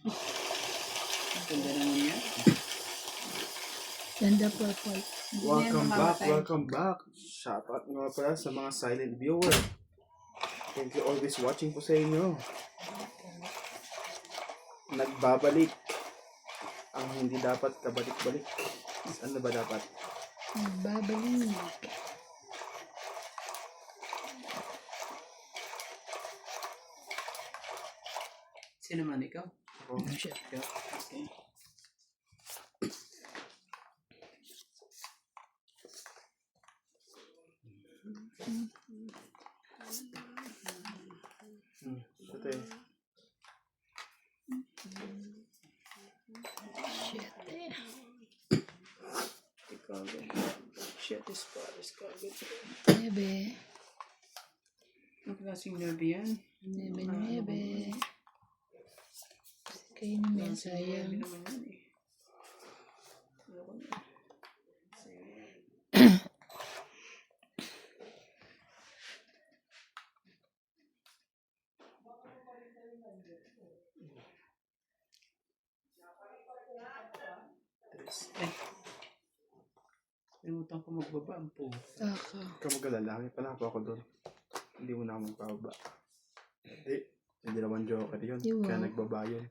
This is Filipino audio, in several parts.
Ganda naman yan. Ganda purple. Welcome back. Shoutout nga pala sa mga silent viewer. Thank you always watching po sa inyo. Nagbabalik ang hindi dapat kabalik-balik. Ano ba dapat? Nagbabalik. Sino man ikaw? Ako. Siya. Ikaw? Okay. Ito eh. Shit eh. Ikaw agad. Shit, is Paris ka agad. Nebe. Ang klaseng nerve yan. Nebe. Kayo naman sayang. Nerve naman yan eh. Ayoko na. Eh. Limutan ko magbaba ang po. Taka. Kamag-alala. May pala ako doon. Hindi mo na ako magpababa. Hindi naman joker yun. Di ba? Kaya nagbaba yun.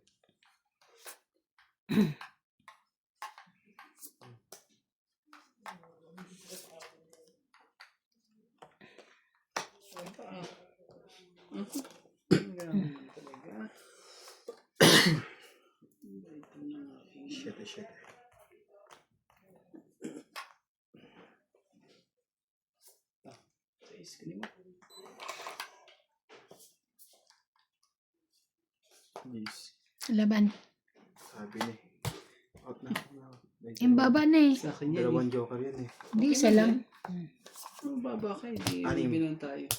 Talaga. Shit. Sa iskri mo. Yes. Laban. Sabi ni. Out na. Yung baba na eh. Sa akin yan eh. Dalawang joker yun eh. Hindi, isa lang. Ang baba ka, hindi Anim. bilang tayo.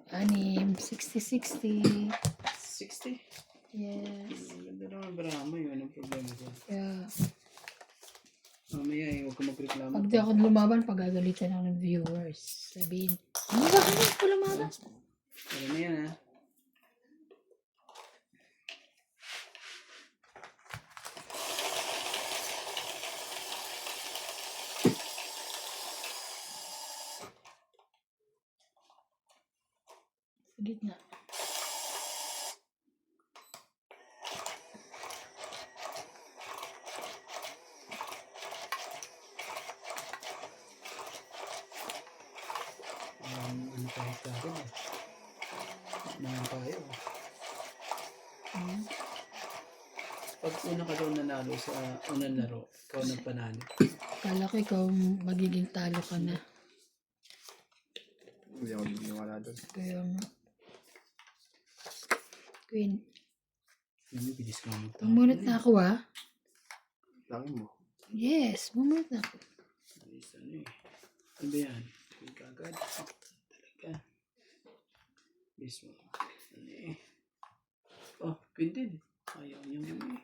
60-60. 60? Yes. Ang ganda naman Brahma yun. Anong problema dyan? Yeah. Mamaya eh, huwag ka magreklamo. Pag di ako lumaban, pagagalitan ako ng viewers. Sabihin, ano ba kami ko lumaban? Ano na yan ha? Sa gitna. Ano tayo tayo eh. Naman tayo. Pag una ka daw nanalo sa unang laro, ikaw nang panalo. Kala ko ikaw magiging talo ka na. Hindi ako niniwala doon. Kaya nga. Queen. Yung bilis ka naman Bumunot na ako ah. Langin mo. Yes, bumunot na ako. Bilis ano eh. Ano ba yan? Hindi ka agad. Talaga. Bilis mo. Ano eh. Oh, Queen din. Ayaw niya mo eh.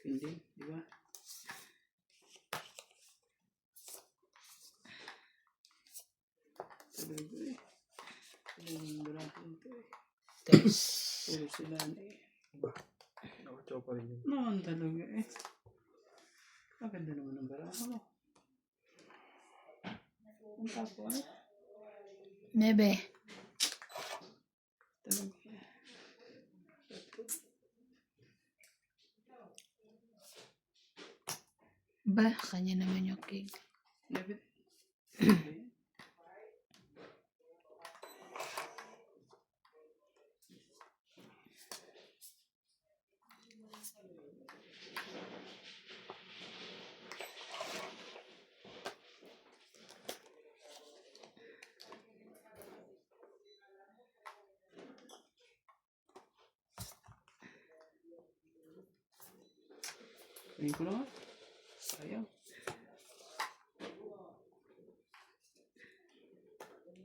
Queen din, di ba? Talaga eh. Talagang barahin ito eh. Test. Puro sila na eh. Ako joker yun. Noon talaga eh. Maganda naman ang baraha mo. Ang tapo eh. Nebe. Talaga. Ba, kanya naman yung king. David. Ngayon ko naman. Sayang.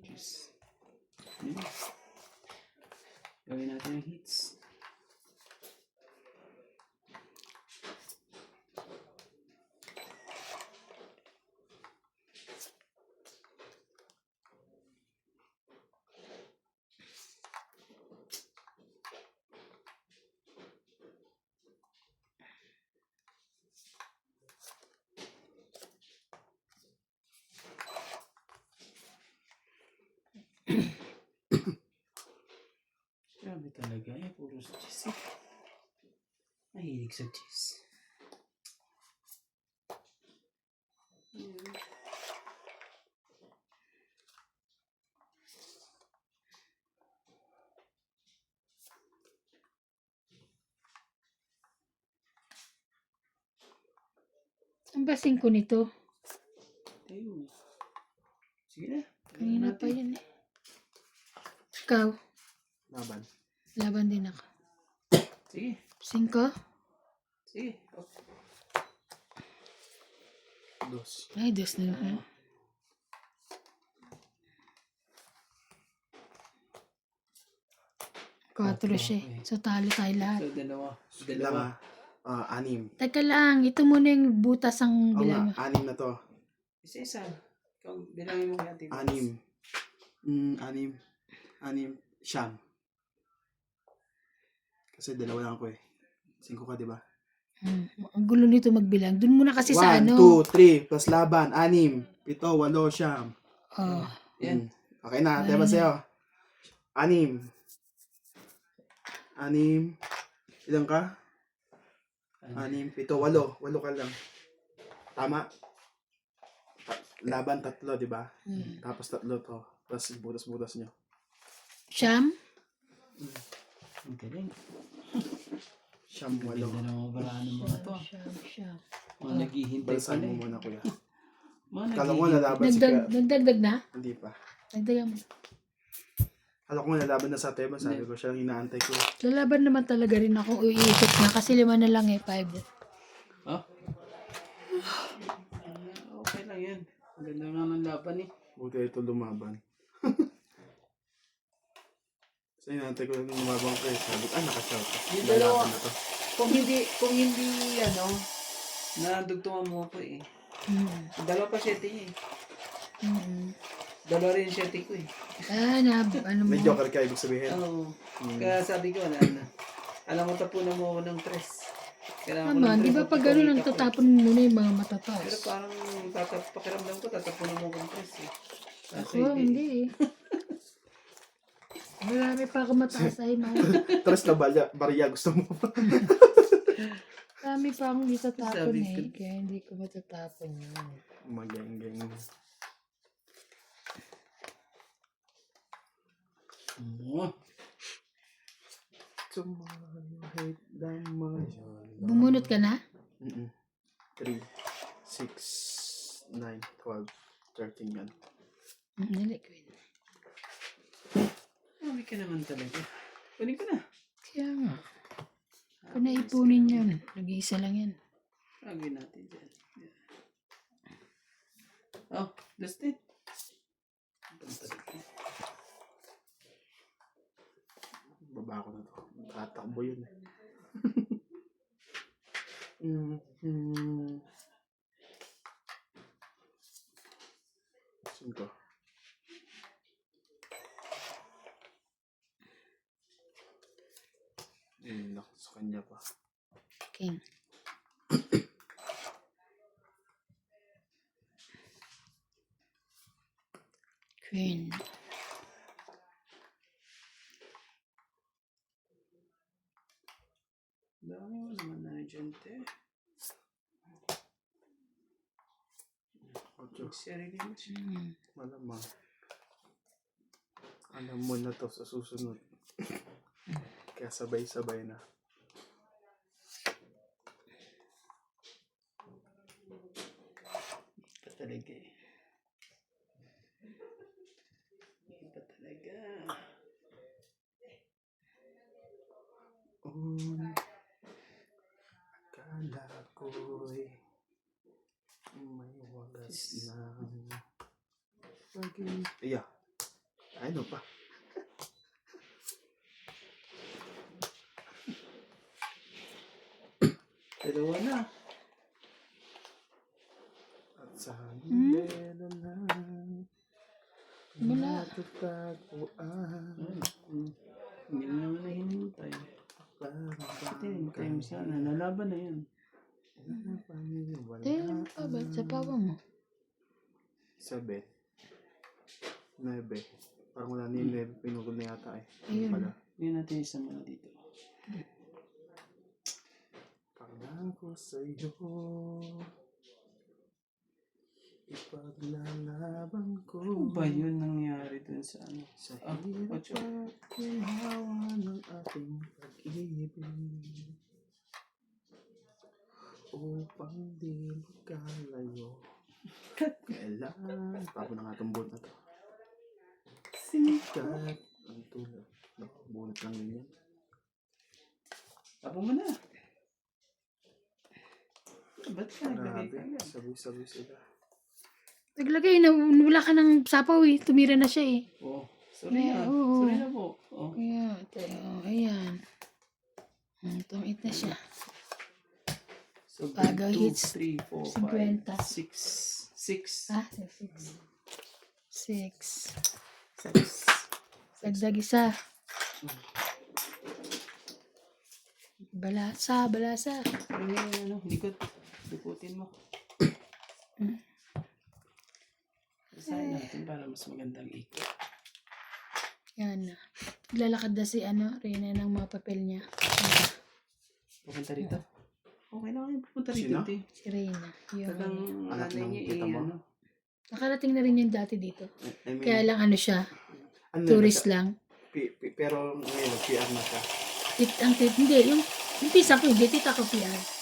Jeez. Yun. Gawin natin yung hits. Mahilig sa cheese. Ang basing ko nito. Ayun. Sige na. Kanina pa yan eh. Ikaw, Laban. laban din ako. Sige. 5? Sige. Oh. Dos. Ay, Diyos na naman. 4 siya eh. So, talo tayo lahat. So, dalawa. Dalawa. Anim. Teka lang, ito muna yung butas ang Oo bilang. nga, anim na to. Isa-isa. Ikaw, bilangin mo kaya, Ate Bes. Anim. Anim. Siyam. Kasi dalawa lang ako eh. 5 ka, di ba? Ang gulo nito magbilang. Doon muna kasi sa 1, ano. 2, 3, plus laban. 6, 7, 8, siyam. Oh. Yan. Okay na, tayo ba sa'yo? 6. 6. Ilan ka? 6, 7, 8. 8 ka lang. Tama. Laban 3, di ba? Tapos 3 to. Tapos butas-butas nyo. Siyam? Ang galing. Siyam, 8. Ganda ng mga baraan ng mga to. Siyam. Mga naghihintay Balsan pala mo eh. muna, kuya. Mga Kala ko naghihintay. nalaban si kuya. Nagdagdag na? Hindi pa. Nagdagdag mo. Kala ko nalaban na sa Teba. Sabi ko, siya lang inaantay ko. Lalaban naman talaga rin ako. Iikot na kasi 5 na lang eh. 5. Ha? Okay lang yan. Ang ganda nga ng laban eh. Huwag kayo ito lumaban. Kasi inaantay ko lang yung lumabang ko eh. Sabi ko, nakashout. Yung dalawa. Lalaban na to. Kung hindi, nadugtungan mo ako eh. Dalawa pa siyete niya eh. Dalawa rin yung siyete ko eh. Ano mo? May joker ka, ibig sabihin. Oo. Kaya sabi ko, alam mo, tapunan mo ako ng tres. Kailangan ko ng Naman, tres di ba na pag gano'n ang pagkakita ko eh. tatapon muna yung mga Pero matataas? parang pakiramdam ko, tatapunan mo akong tres eh. Kaso Ako, hindi eh. Marami pa ako mataas ay no. Tres na barya gusto mo. Marami pa akong di tatapon Sabi eh. ko. Kaya hindi ko matatapon yun. Mageng-geng. Oo. Tumahit damay. Bumunot ka na? 3, 6, 9, 12, 13 yan. Dali ko yun. Marami ka naman talaga. Kunin ko na. Kaya nga. Kung naipunin yun, nag-iisa lang yan. Lagay natin dyan. Yeah. Oh, Dustin. Baba ko na to. Tatakbo yun eh. Saan ko? Naku, sa kanya pa. King. Queen. Dami mo naman na dyan, te. Ocho. Sarili mo siya. Malamang. Alam mo na to sa susunod. Kaya sabay-sabay na. Iba talaga eh. Iba talaga. Akala ko'y may wagas na Iya. Ano pa? Dalawa na. At sa nubela na Wala. natataguan. Hindi mo naman nahihintay. Ate, hintay mo sana. Nalaban na yun. Tayo pa ba? Sa pawa mo. 7. 9. Parang wala na yung 9. Pinugol na yata eh. Ayun. Pala. Hindi natin isa muna dito. ko sa'yo. Ipaglalaban ko. Ano ba yun nangyari dun sa ano? Sa Ah, hirap Ocho. at ginawa ng ating pag-ibig. Upang di magkalayo. Kailan? Tapo na nga itong bolt na to. Sikat ang tulad. Bunot lang din yan. Tapo mo na. Ba't ka naglagay ka Grabe. agad? Sabi-sabi sila. Naglagay na, wala ka ng sapaw eh. Tumira na siya eh. Oh, sorry Yeah, na. oo. Sorry na po. Oh. Kaya, ayan. Tumit na siya. So, Bago 2, hits 3, 4, 50. 5, 6. 6. Ah, 6. 6. Dagdag isa. Balasa. Ano yung ano? Likot. Likutin mo. Basahin natin para mas magandang ikot. Yan na. Lalakad na si Reyna ng mga papel niya. Pupunta rito. Okay na kayo. Pupunta rito. Sino? Te. Si Reyna. Tagang Anak nanay ng niya tita mo? ano. Nakarating na rin yung dati dito. I mean, Kaya lang siya. ano Tourist siya? lang. Pero ngayon, PR na siya. Hindi. Yung pisa ko, hindi. Tita ko PR.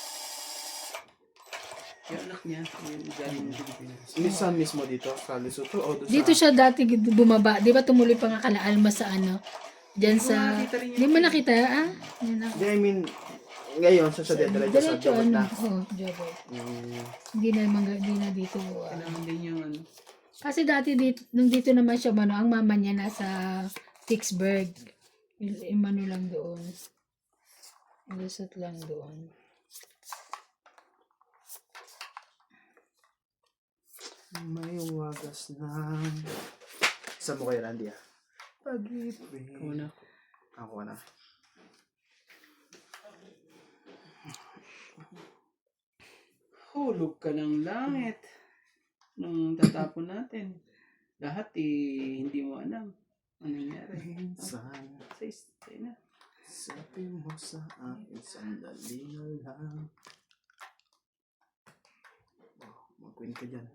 Yung anak niya. Yung galing ng Pilipinas. Minsan mismo dito, sa Lesotho o doon Dito siya dati bumaba. Di ba tumuloy pa nga Kalaalma sa Diyan Hindi ko sa... nakita rin yun. Hindi mo nakita, ah? Yan na. Hindi, I mean, ngayon, sa diretso sa Diretso, Jobot na. Jobot. Mm, Hindi na dito. Kailangan din yung ano. Kasi dati dito naman siya, ang mama niya nasa Vicksburg. Yung lang doon. Lusot lang doon. may wagas ng... Saan mo kayo, Randy, ah? Pag-ibig. Ako na. Ako na. Hulog ka ng langit. Nung tatapon natin. Lahat hindi mo alam. Ano nangyari? Minsan, Say na. sabi mo sa akin, sandali na lang. Oh, mag-queen ka dyan.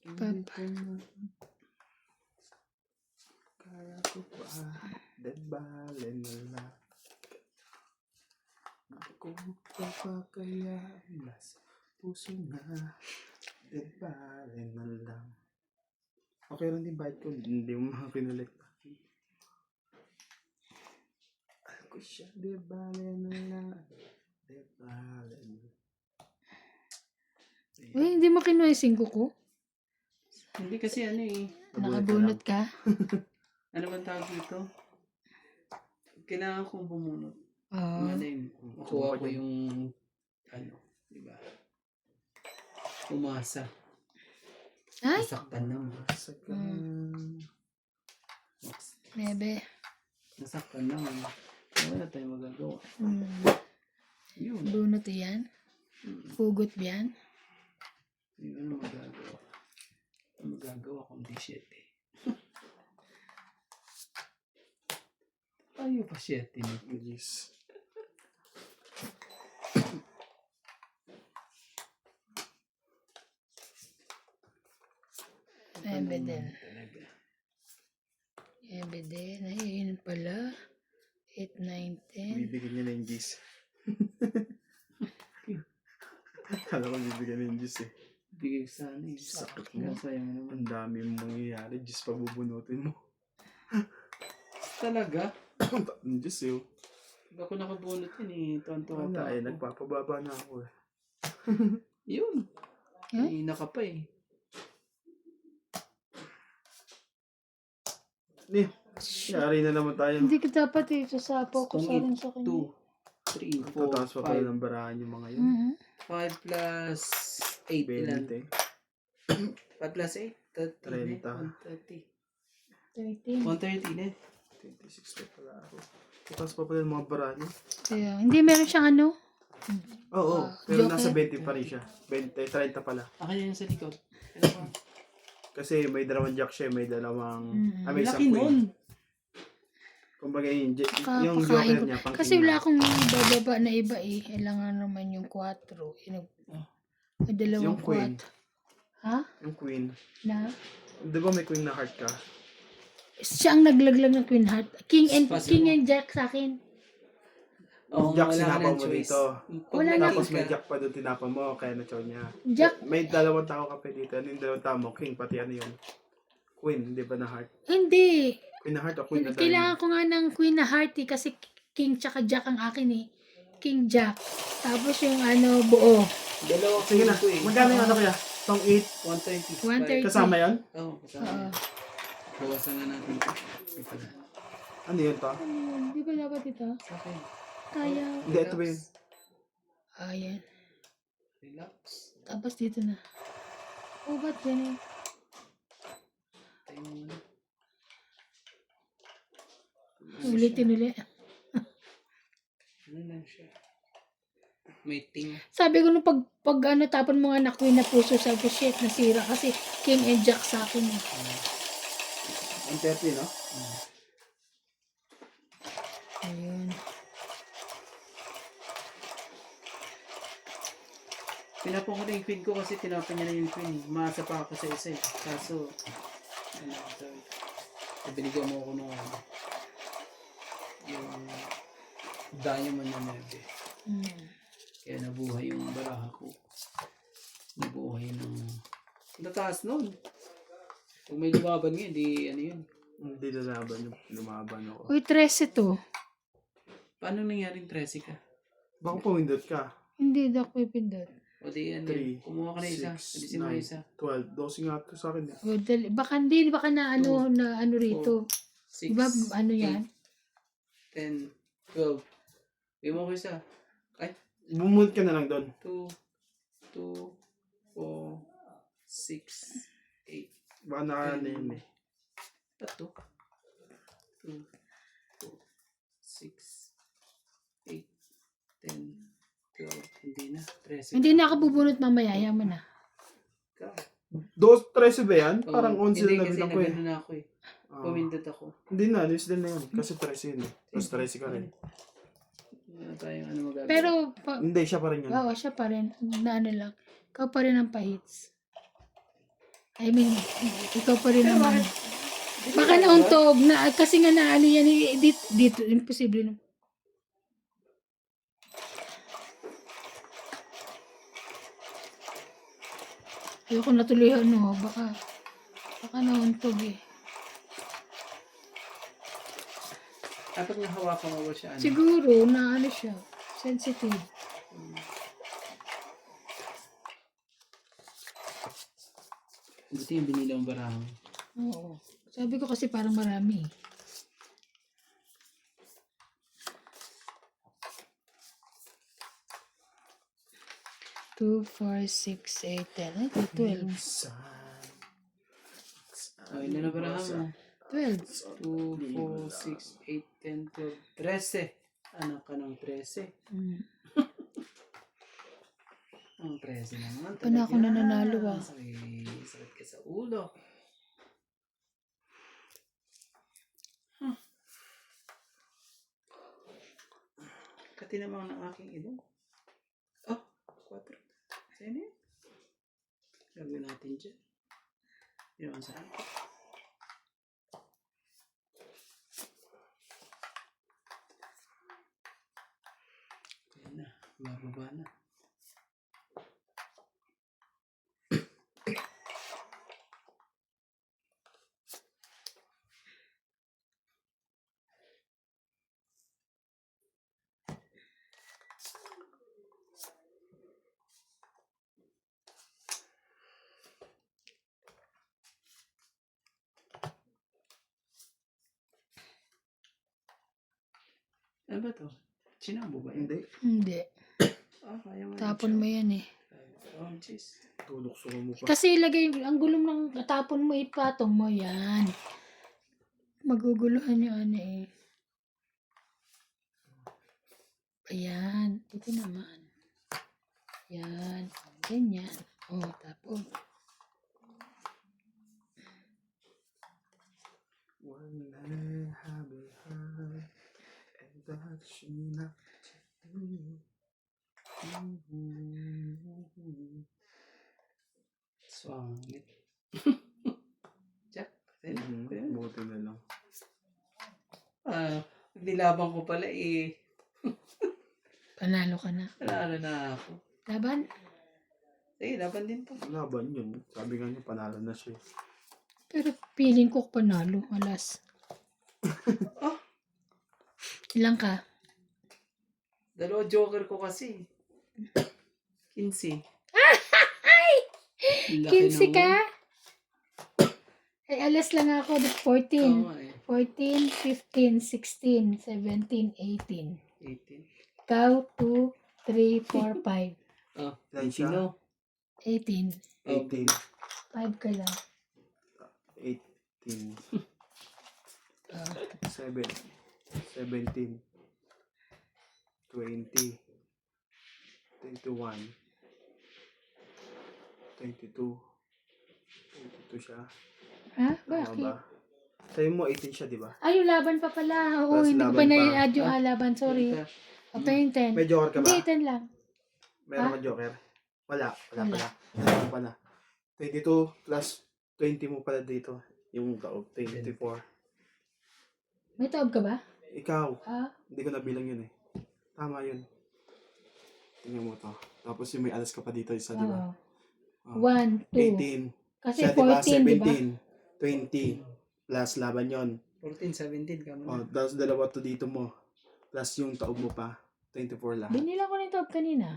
Hindi ko na. Kaya ko pa, debale na lang. Ako pa kaya nasa puso na, debale na lang. Okay lang din bayad ko, hindi mo makinulit. Ako siya, debale na lang. Debale na lang. Uy, hindi mo kinuha yung 5 ko? Hindi kasi ano Nakabunot ka? Ano bang tawag dito? Kailangan kong bumunot. Oo. Malay mo. Makuha ko yung ano. Diba? Umasa. Ay! Nasaktan naman. Bebe. Nasaktan naman. Wala tayong magagawa. Yun. Bunot yan? Pugot yan? Yun ano magagawa. Ano magagawa kundi 7. Ayaw pa 7 nito. Yes. Bebe din. Talaga. Bebe din. Ay, yun pala. 8, 9, 10. Bibigyan niya na yung gis. Kala ko bibigyan na yung gis eh. Bigay ko sana eh. Sakit mo. Sayang naman. Ang dami mong mangyayari, gis pa bubunutin mo. Talaga? Ang gis eh. Ako nakabunot yun eh. Tuwan-tuwa pa Wala eh, ako. nagpapababa na ako eh. Yun. Huh? Ay, naka pa eh. Yari na naman tayo. Hindi ka dapat sasapaw ko sa rin sa 2, kanya. 3, 4, Tataas pa pala 5. ng barahan yung mga yun. 5 plus 8 ilan? 20. 5 plus 8? 30. 13. 130 na. 26 pa pala ako. Tataas pa pala yung mga barahan yun. Kaya, hindi meron siyang Oo, pero Joker. nasa 20 pa rin siya. 20, 30 pala. Akin yung sa likod. Ano ba? Kasi may dalawang jack siya, may dalawang... may isang Laki queen. nun. Kumbaga yung Kapakain joker ko. niya, pang Kasi king wala na. akong bababa na iba eh. Kailangan naman yung 4. May dalawang Yung queen. 4. Ha? Yung queen. Na? Di ba may queen na heart ka? Siya ang naglaglag ng Queen Heart. King Possible. and Jack sa akin. Oo, Jack wala ka sinapa ng mo choice. dito. Pag Wala may na. Tapos king may ka, jack pa doon tinapa mo, kaya na-chow niya. Jack? May dalawang tao ka pa dito. Ano yung dalawang tao mo? King, pati ano yun? Queen, di ba na heart? Hindi. Queen na heart o queen na Kailangan diamond? ko nga ng Queen na Heart eh. Kasi King tsaka Jack ang akin eh. King Jack. Tapos yung ano, buo. dalawa Sige na, ko eh. magkano yung ano kaya? Tong 8, 120. 130. kasama yan? Oo, kasama Oo. yan. Bawasan nga natin ito. Ito pala. Ano yun to? Di ba dapat ito? Sa akin. Kaya. Hindi, ito ba yun? Ayan. Relax. Tapos dito na. Oh, ba't ganun? Tayo mo muna. Ulitin ulit. Ano lang siya? May ting. Sabi ko nung pag ano, tapon mo nga na Queen na puso, sabi ko, shit, nasira kasi King and Jack sa akin eh. 130, no? Ayun. Tinapon ko na yung queen ko kasi tinapon niya na yung queen. Maasa pa ako sa isa eh. Kaso, ano, sorry. Binigyan mo ako ng yung diamond na nebe. Kaya nabuhay yung baraha ko. Nabuhay ng... Nataas nun. Kung may lumaban nga, di ano yun. Hindi lumaban ako. Uy, 13 to. Paano nangyaring 13 ka? Baka pumindot ka. Hindi, Doc Pipindot. O di ano 3, yun. Kumuha ka na isa. Alisin mo na isa. 9, 12. 12 nga ito sa akin eh. O, baka hindi, baka na ano, na ano rito. 6, Diba, ano yan? 10, 12. Bigyan mo ko isa. Ay, Bumulot ka na lang doon. 2, 4, 6, 8. Baka nakaan na yun eh. Tato. 2, 4, 6, 8, 10, 12. Hindi na. 13. Hindi na ako bubunot mamaya, yaman na. Ka. 13 ba yan? Oo, Parang 11 hindi na kasi bilang ko eh. nagano na ako eh. Ah. Pumindot ako. Hindi na, alis din na yun. Kasi 13 yun eh. Tapos 13 ka rin. Wala tayong ano magagawa. Pero, Hindi, siya pa rin yun. oo, siya pa rin. Na ano lang. Ikaw pa rin ang pahits. I mean, ikaw pa rin naman. Baka nauntog na, kasi nga na ano yan, dito, imposible na. Ayoko natuloy ano, baka nauntog eh. Dapat nga hawakan mo ba siya? Ano? Siguro na ano siya, sensitive. Buti yung binilang barang. Oo. Sabi ko kasi parang marami. Two, 4, 6, 8, 10. 12. Oh, ilan na barang mo? 12. 2, 4, 6, 8, 10, 12, 13. Anak ka ng 13. Mm. Ang 13 naman. Paano ako nananalo ah? Sakit ka sa ulo. Kati naman ng aking ilong. Oh, 4. Sino yun? Gagawin natin dyan. Yun ang sarap. Ayan na, bababa na. Ano ba to? Sinabo ba yun? Hindi. Hindi. Ah, kaya mo. Tapon mo yan eh. Oh, jeez. Tulukso mo pa. Kasi ilagay, ang gulong ng tapon mo, ipatong mo yan. Maguguluhan yung ano eh. Ayan. Ito naman. Yan. Ganyan. Oh, tapon. Shina. Swangit. Jack, pwede Buti na lang. nilaban ko pala eh. Panalo ka na. Panalo na ako. Laban? Laban din to. Laban yun. Sabi nga niya, panalo na siya. Pero feeling ko panalo. Alas. Oh, Ilang ka? dalawa joker ko kasi. 15. Laki 15 ka? naman. Eh, alas lang ako. 14. Tama eh. 14, 15, 16, 17, 18. 18. Ikaw, 2, 3, 4, 5. Oh, Ilan siya? 18. 18. 5 ka lang. 18. Ah, 7. 17. 20. 21. 22. 22 siya. ha? Tama Bakit? ba? Sabi mo 18 siya, di ba? Ay, yung laban pa pala. Oo, Plus hindi ko laban pa pa. na-add yung laban. Sorry. Okay, yung 10. May joker ka ba? Hindi, 10 lang. Meron Ha? ka joker? Wala. Wala Wala. pala. Meron pala. 22 plus 20 mo pala dito. Yung taog. 24. May taob ka ba? Ikaw. Ah, Hindi ko nabilang yun eh. Tama yun. Tingnan mo to. Tapos yung may alas ka pa dito isa, di ba? oo. 1, 2. 18. Kasi Siya, di ba? 14, di ba? 17. 20. Plus laban yon. 14, 17 ka Oh, muna. tapos dalawa to dito mo. Plus yung taob mo pa. 24 lahat. Binila ko na yung taob kanina.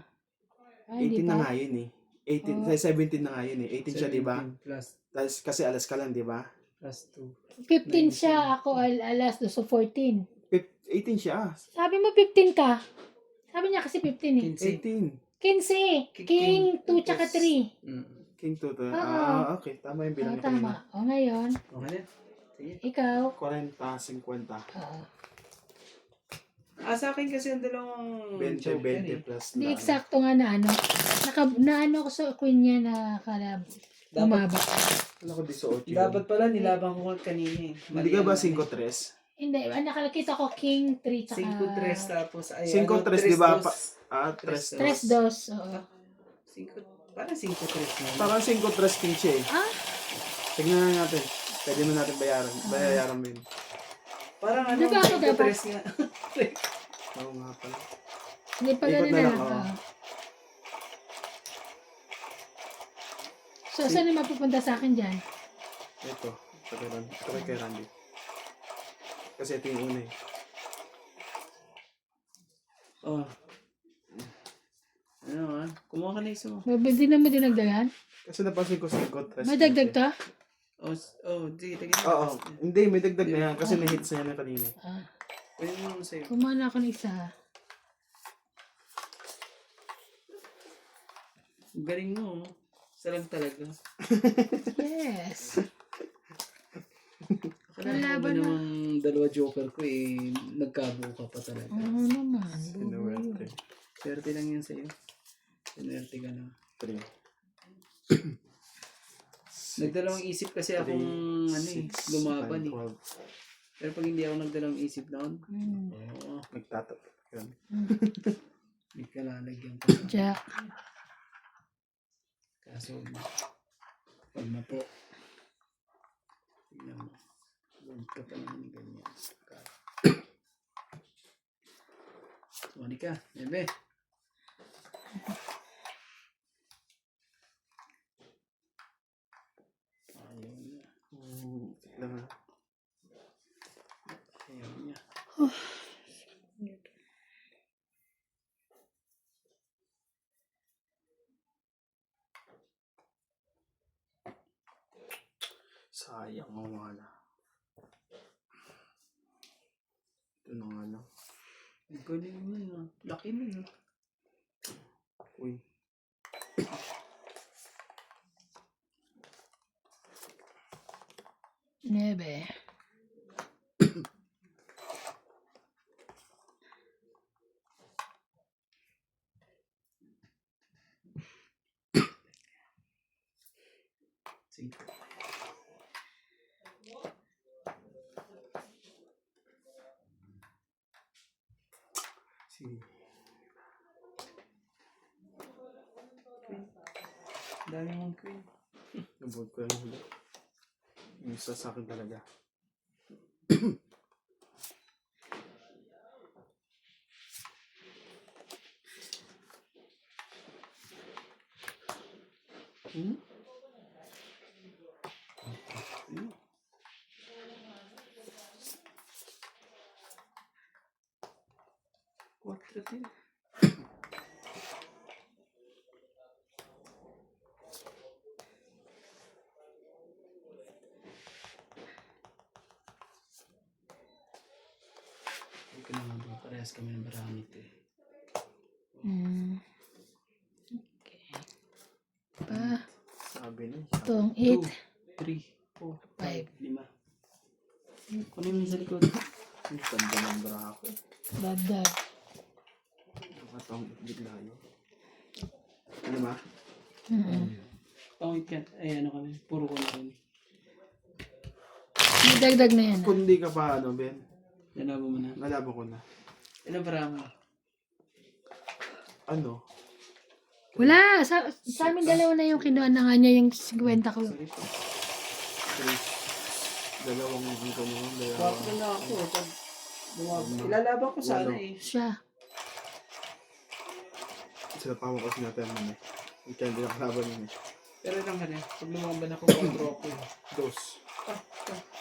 Ay, 18 di na ba? nga yun eh. 18, Oh. 17 na nga yun eh. 18 siya, di ba? 17 plus, Tapos kasi alas ka lang, di ba? plus 2. 15 siya. Ako alas 2. So, 14. 18 siya. Sabi mo 15 ka. Sabi niya kasi 15 eh. 15. 18. 15. King 2 tsaka 3. King Tuto. Oo. Okay. Tama yung bilang Oo, niya kanina. tama. O ngayon, Okay na. Sige. ikaw. 40, 50. Oo. Sa akin kasi ang dalawang 20, joker 20 eh. plus Hindi na. eksakto nga na ano. Na ano ko sa queen niya na kalab. Umaba. Ano ko 18 yun? Dapat pala nilaban ko kanina eh. Hindi ka ba 5-3? Hindi, nakakita ko king 3 tsaka 5-3 tapos ay 5-3, di ba? 3. 3 dos. Oo. 5, parang 5-3 na. Parang 5-3 king siya eh. Ah? Tignan na natin. Pwede mo natin bayaran. Bayaran mo yun. Parang ano, Di ba ako dapat? 5-3 nga. Oo nga pala. Hindi pa Ikot ganun na na lang, lang. oo. Oo. So, saan yung mapupunta sa akin dyan? Ito. Ito kay Randy. Kasi ito yung una eh. Oh. Ano kumuha ka na isa mo. Hindi na mo dinagdagan? Kasi napansin ko 5-3. May dagdag to? Sige, tagay. Oo. Hindi, may dagdag na yan. Kasi na-hits na yan na kanina. Ah. Pwede mo sa'yo. Kumuha na ako ng isa. Galing mo. Sarang talaga. Yes. Akala mo ba Kalaban na. namang dalawa joker ko eh, nagkabuo ka pa talaga. Oo naman. Sinuwerte. Swerte lang yan sa'yo. Swerte ka na. 3. Nagdalawang isip kasi akong lumaban eh. Pero pag hindi ako nagdalawang isip noon, oo, Nagtatap. Yun. may kalalagyan pa. Jack. Kaso, pag na po, tignan mo. Huwag ka pa naman ganyan. Sumali ka, bebe. Ayaw niya. Tignan nga. Ayaw niya. Sayang mo nga na. Ito na nga lang. Ang galing mo na. Laki mo na. Uy. Nebe. Sige. Sige. Dami mong queen. Nabuhat ko yung huli. Yung isa sa akin talaga. Hmm? Ano? Quattro din. Hindi ko naman ba, parehas kami ng marami ito eh. Okay. Pa. Sabi na. Ito ang 8. 3, 4, Five. 5, 5. Kunin mo sa likod. Ang ganda ng bra ko. Dagdag. Nakatawang bigla yun. Ano ba? Pangit ka. Ay, ano kami. Puro ko na kami. May dagdag na yan. Kung di ka pa ano, Ben. Nalabo mo na. Nalabo ko na. Ilan para mo? Ano? Wala. Sa amin dalawa na yung kinuha na nga niya yung 50 ko. Sorry po. Tres. Dalawang ko mo. Quattro na ako. Pag ilalaban ko sana eh. Siya. Sila pa mo kasi natin naman eh. Ikaw hindi nakalaban yun eh. Pero lang ka na. Pag lumaban ako, quattro ako eh. Dos.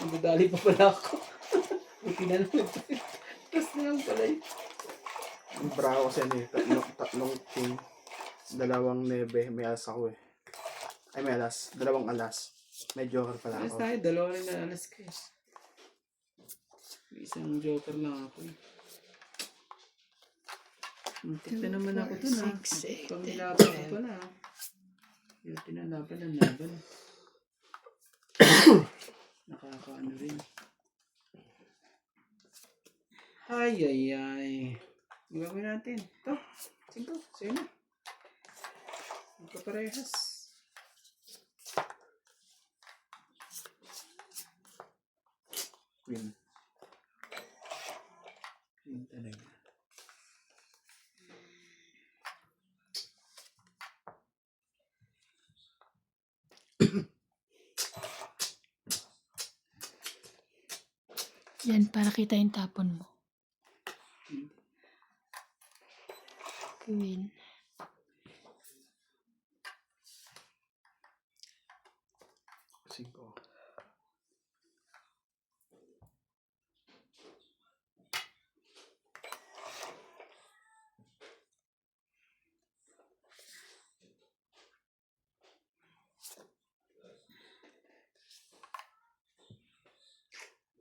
Nagdadali pa pala ako. Buti na naman. Tapos na lang pala eh. Yung bra ko kasi ano eh. Tatlong king. Dalawang nebe. May alas ako eh. Ay may alas. Dalawang alas. May joker pala Alas ako. tayo, dalawa rin na alas ka eh. May isang joker lang ako eh. Muntik na naman ako dun ha. 6, 8, Panglaban ko pala ha. Yung tinalaban ng laban. Nakakaano rin. Ay, ay, ay. Gagawin natin. Ito. 5. Sa'yo na. Magkaparehas. Queen. Yun talaga. Yan, para kita yung tapon mo. Queen. Cinco.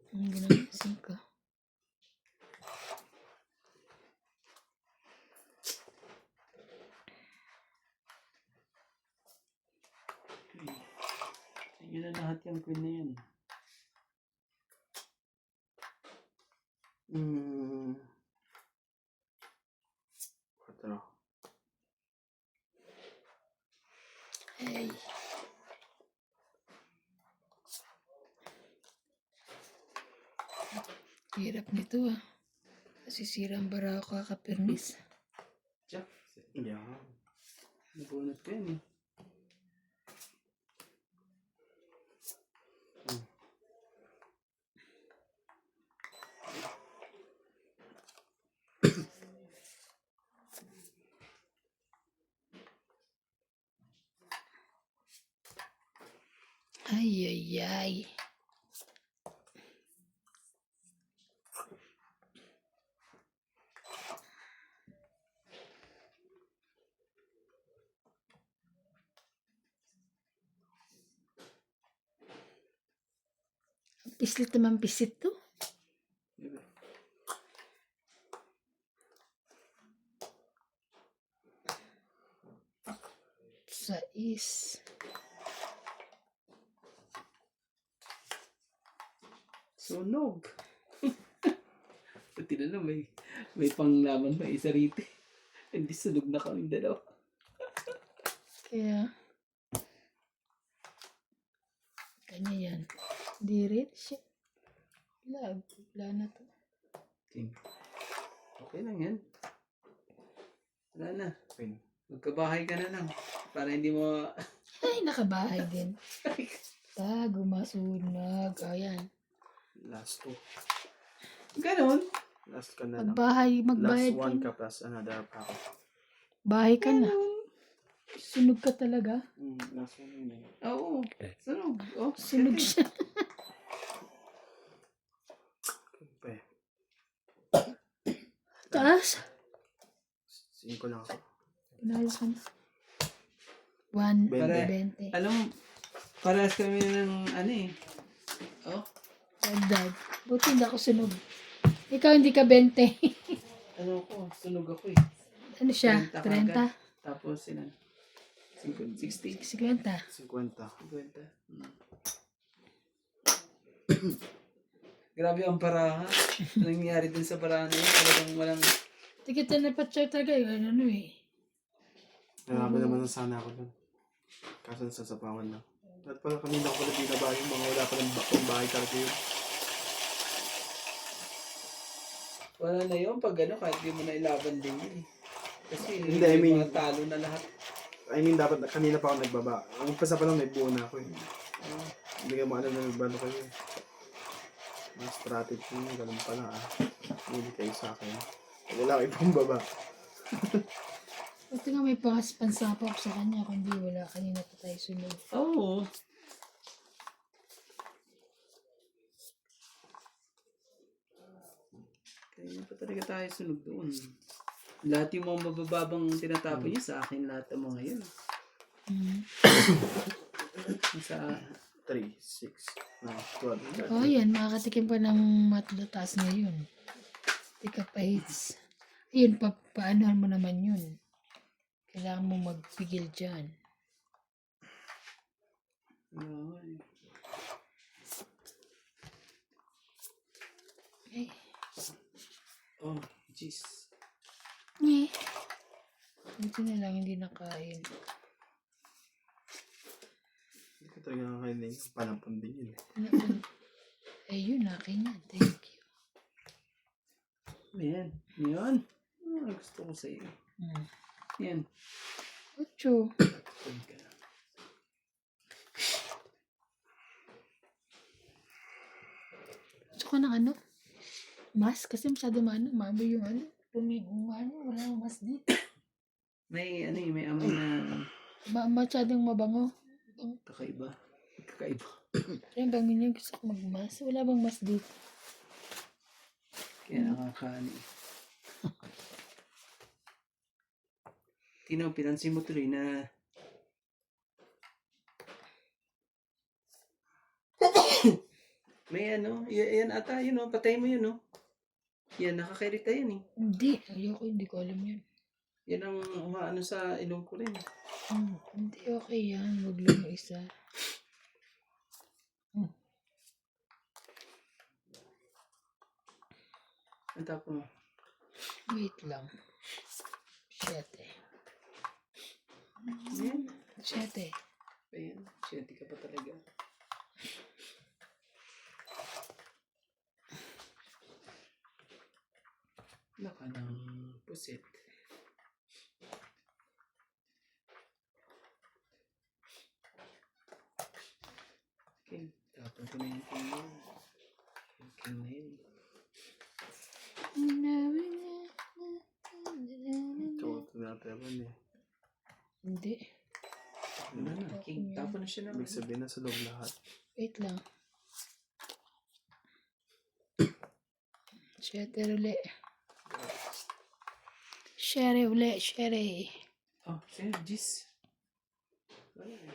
Ang ginawa, 5. Yun na lahat yung queen na yan. Quatro. Ay. Hirap nito ah. Kasi sirang bara ako kakapirmis. Jack. Yeah. Nabunot ko yan eh. Ay, ay, ay. Pislit naman pisit to. Diba? Sais. Sunog. Pati na lang may panglaban pa isa rito. Hindi sunog na kami dalawa. Kaya, kanya yan. Di rin siya. Wala na to. Ting. Okay lang yan. Wala na. Pin. Magkabahay ka na lang. Para hindi mo... Ay, nakabahay din. Bago masunog. Ayan. Last two. Ganon. Last ka na lang. Magbahay, Last magbayad ka one na. ka plus another pa ako. Bahay ka na. Sunog ka talaga. Last one yun eh. Oo. Sunog. Oh, Sunog sige. siya. Okay. Taas. 5 lang ako. Pinalo ka na. 1.20. Alam mo, parehas kami ng ano eh. Oh, Dagdag. Buti hindi ako sunog. Ikaw hindi ka 20. ano ko, sunog ako eh. Ano siya? 30 30? kagad. Tapos sila, 60. 50. 50. 50. Grabe ang paraha. Nangyari din sa paraha na yun. Talagang walang... Tikita na pa-check talaga yung ano eh. Marami naman na sana ako dun. Kaso nasasapawan na. At pala kanina ko pala binaba yung mga wala pa ng bahay talaga yun. Wala na yun pag ano, kahit di mo na ilaban din yun eh. Kasi Hindi, I mean- mga talo na lahat. I mean, dapat kanina pa ako nagbaba. Ang umpisa pa lang may buo na ako eh. Hindi ka maalam na nagbalo kayo eh. Mga strategy nyo, ganun pala ah. Hindi kayo sa akin. Wala kayo pang baba. Buti nga may pansapa ako sa kanya. Kundi wala kanina pa tayo sunog. Oo. Kaya pa talaga tayo sunog doon. Lahat yung mga mabababang tinatapon niya sa akin, lahat ng mga yun. Sa 3, 6, 9, 12. Oh, yan. Makakatikim pa ng matataas ngayon. Tika pa hits. Ayun, paanohan mo naman yun. Kailangan mo magpigil dyan. Ay. Ay. Oh, jeez. Eh. Buti na lang hindi nakain. Hindi ko talaga nakakainin. Panampun din yun eh. Ayun, akin yan. Thank you. Ayan. Yan. Gusto ko sa iyo. Yan. 8. Pwede ka na. Gusto ko ng ano? Mas? Kasi masyado mabo yung ano. Wala nang mas dito. May ano eh, may amoy na Masyadong mabango. kakaiba. Kakaiba. Kaya bango niya gusto ko magmas. Wala bang mas dito? Kaya nakakaano eh. Tino, pinansin mo tuloy na may ano, yan ata, yun o, patay mo yun o. Yan, nakakairita yan eh. Hindi. Ayoko, hindi ko alam yun. Yan ang umaano sa ilong ko rin. Hindi okay yan. Huwag lang yung isa. Ang tapo mo. Wait lang. 7. Yan. 7. Ayan, siyente ka pa talaga. Laka ng pusit. Okay, tapon ko na yung king mo. Yung king na yun. Ito, tinatayaman eh. Hindi. Wala na, king. Tapon na siya na. Ibig sabihin na sa loob lahat. Wait lang. 7 uli. Shere uli. Shere. Oh, sa'yo, Jis. Wala eh.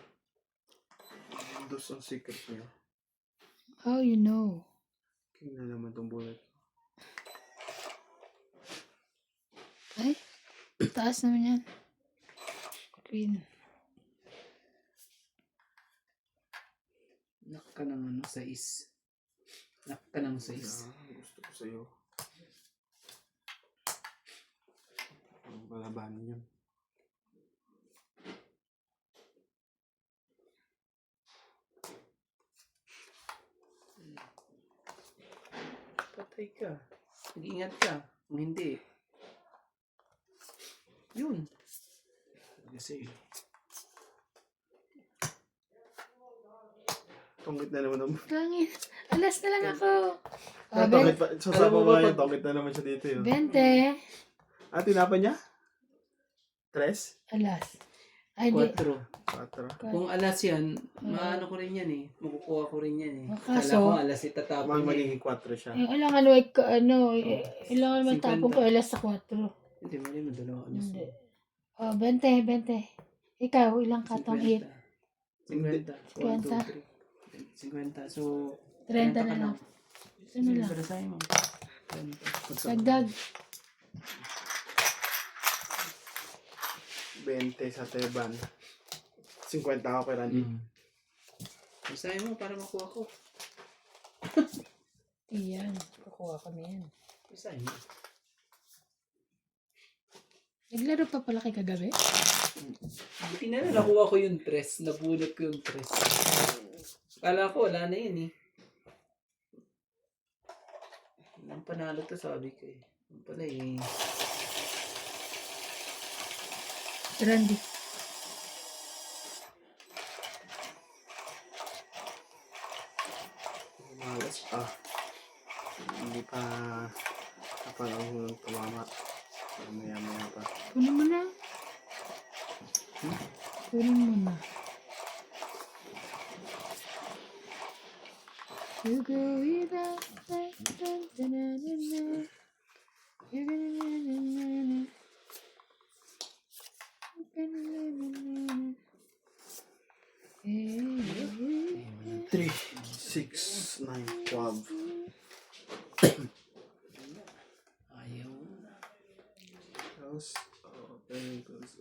Dos ang secret niya. How you know? King na naman itong bullet. Ay, taas naman yan. Queen. Nak ka ng ano, sais. Nak ka ng sais. Gusto ko sa'yo. Ang palabanin yun. Patay ka. Mag-ingat ka. Kung hindi, Yun. Kasi, Tungkit na naman naman. Langit. Alas na lang ako. Ah, tongkit pa. Sasama Alam mo mo ba nga yun. pag- Tongkit na naman siya dito yun. 20. Ah, tinapan niya? 3? Alas. Ay, di. 4. 4. Kung alas yan, maano ko rin yan eh. Makukuha ko rin yan eh. Kaso, Kala ko alas itatapon niya eh. Magiging 4 siya. Ilangan naman tapon ko alas sa 4. Hindi, mali mo, dalawa alas. Hindi. 20. Ikaw, ilang katong 8? 50. 1, 2, 3. 50. So, 30 na lang. Ano lang? Para sa'yo mo. 30. Dagdag. 20 sa Teban. 50 ako kay Randy. Para sa'yo mo, para makuha ko. Iyan. Kukuha ko na yan. Para sa'yo mo. Naglaro pa pala kay kagabi? Buti na lang, nakuha ko yung tres. Nabunot ko yung tres. Kala ko, wala na yun eh. Ang panalo to, sabi ko eh. Ang pala eh. Randy. Malas pa. Hindi pa kapanahon ng tumama. Maya pa. Kunin mo na. Kunin mo na. You go without like dun-dun-dun-dun-dun. You're gonna na-na-na-na. You're gonna na-na-na-na. Eh, 3, 6, 9, 12. Ayaw. Goes, open, goes.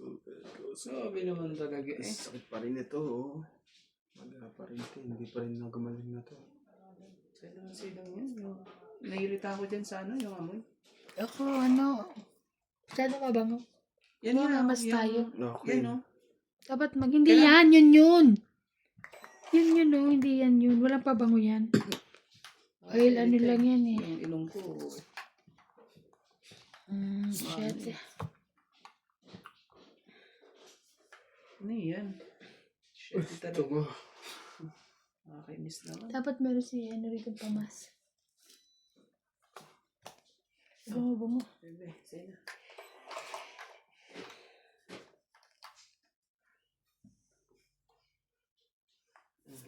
Sabi naman talaga eh. Sakit pa rin ito, oh. Wala pa rin ito. Hindi pa rin nagamaling na to. Sa'yo naman silang yan. Nahirita ako dyan sa yung amoy. Ako, masyado mabango. Yan Yan, nga, mas tayo. Okay. Yan o. Dapat hindi yan, yun. Yun, hindi yan yun. Walang pabango yan. Oil, ano lang yan eh. Yung ilong ko. Shit. Ano yan? Shit, Ito talaga. mo. Nakakainis naman. Dapat meron si Rico Pamas. Bango. Bebe, sa'yo na.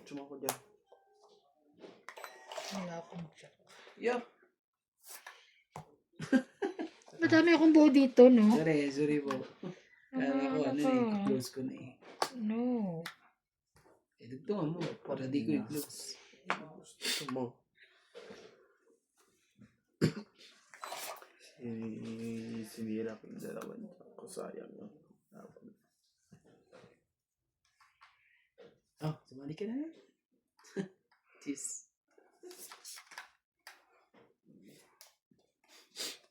Tsuma ko dyan. Wala akong check. Yo! Madami akong buo dito, no? Sorry po. Kala ko ano eh, close ko na eh. No. Dugtungan mo, para di ko i-close. Gusto mo. Sinira ko yung dalawa niya. Ako sayang yun. Oh, sumali ka na. Cheers.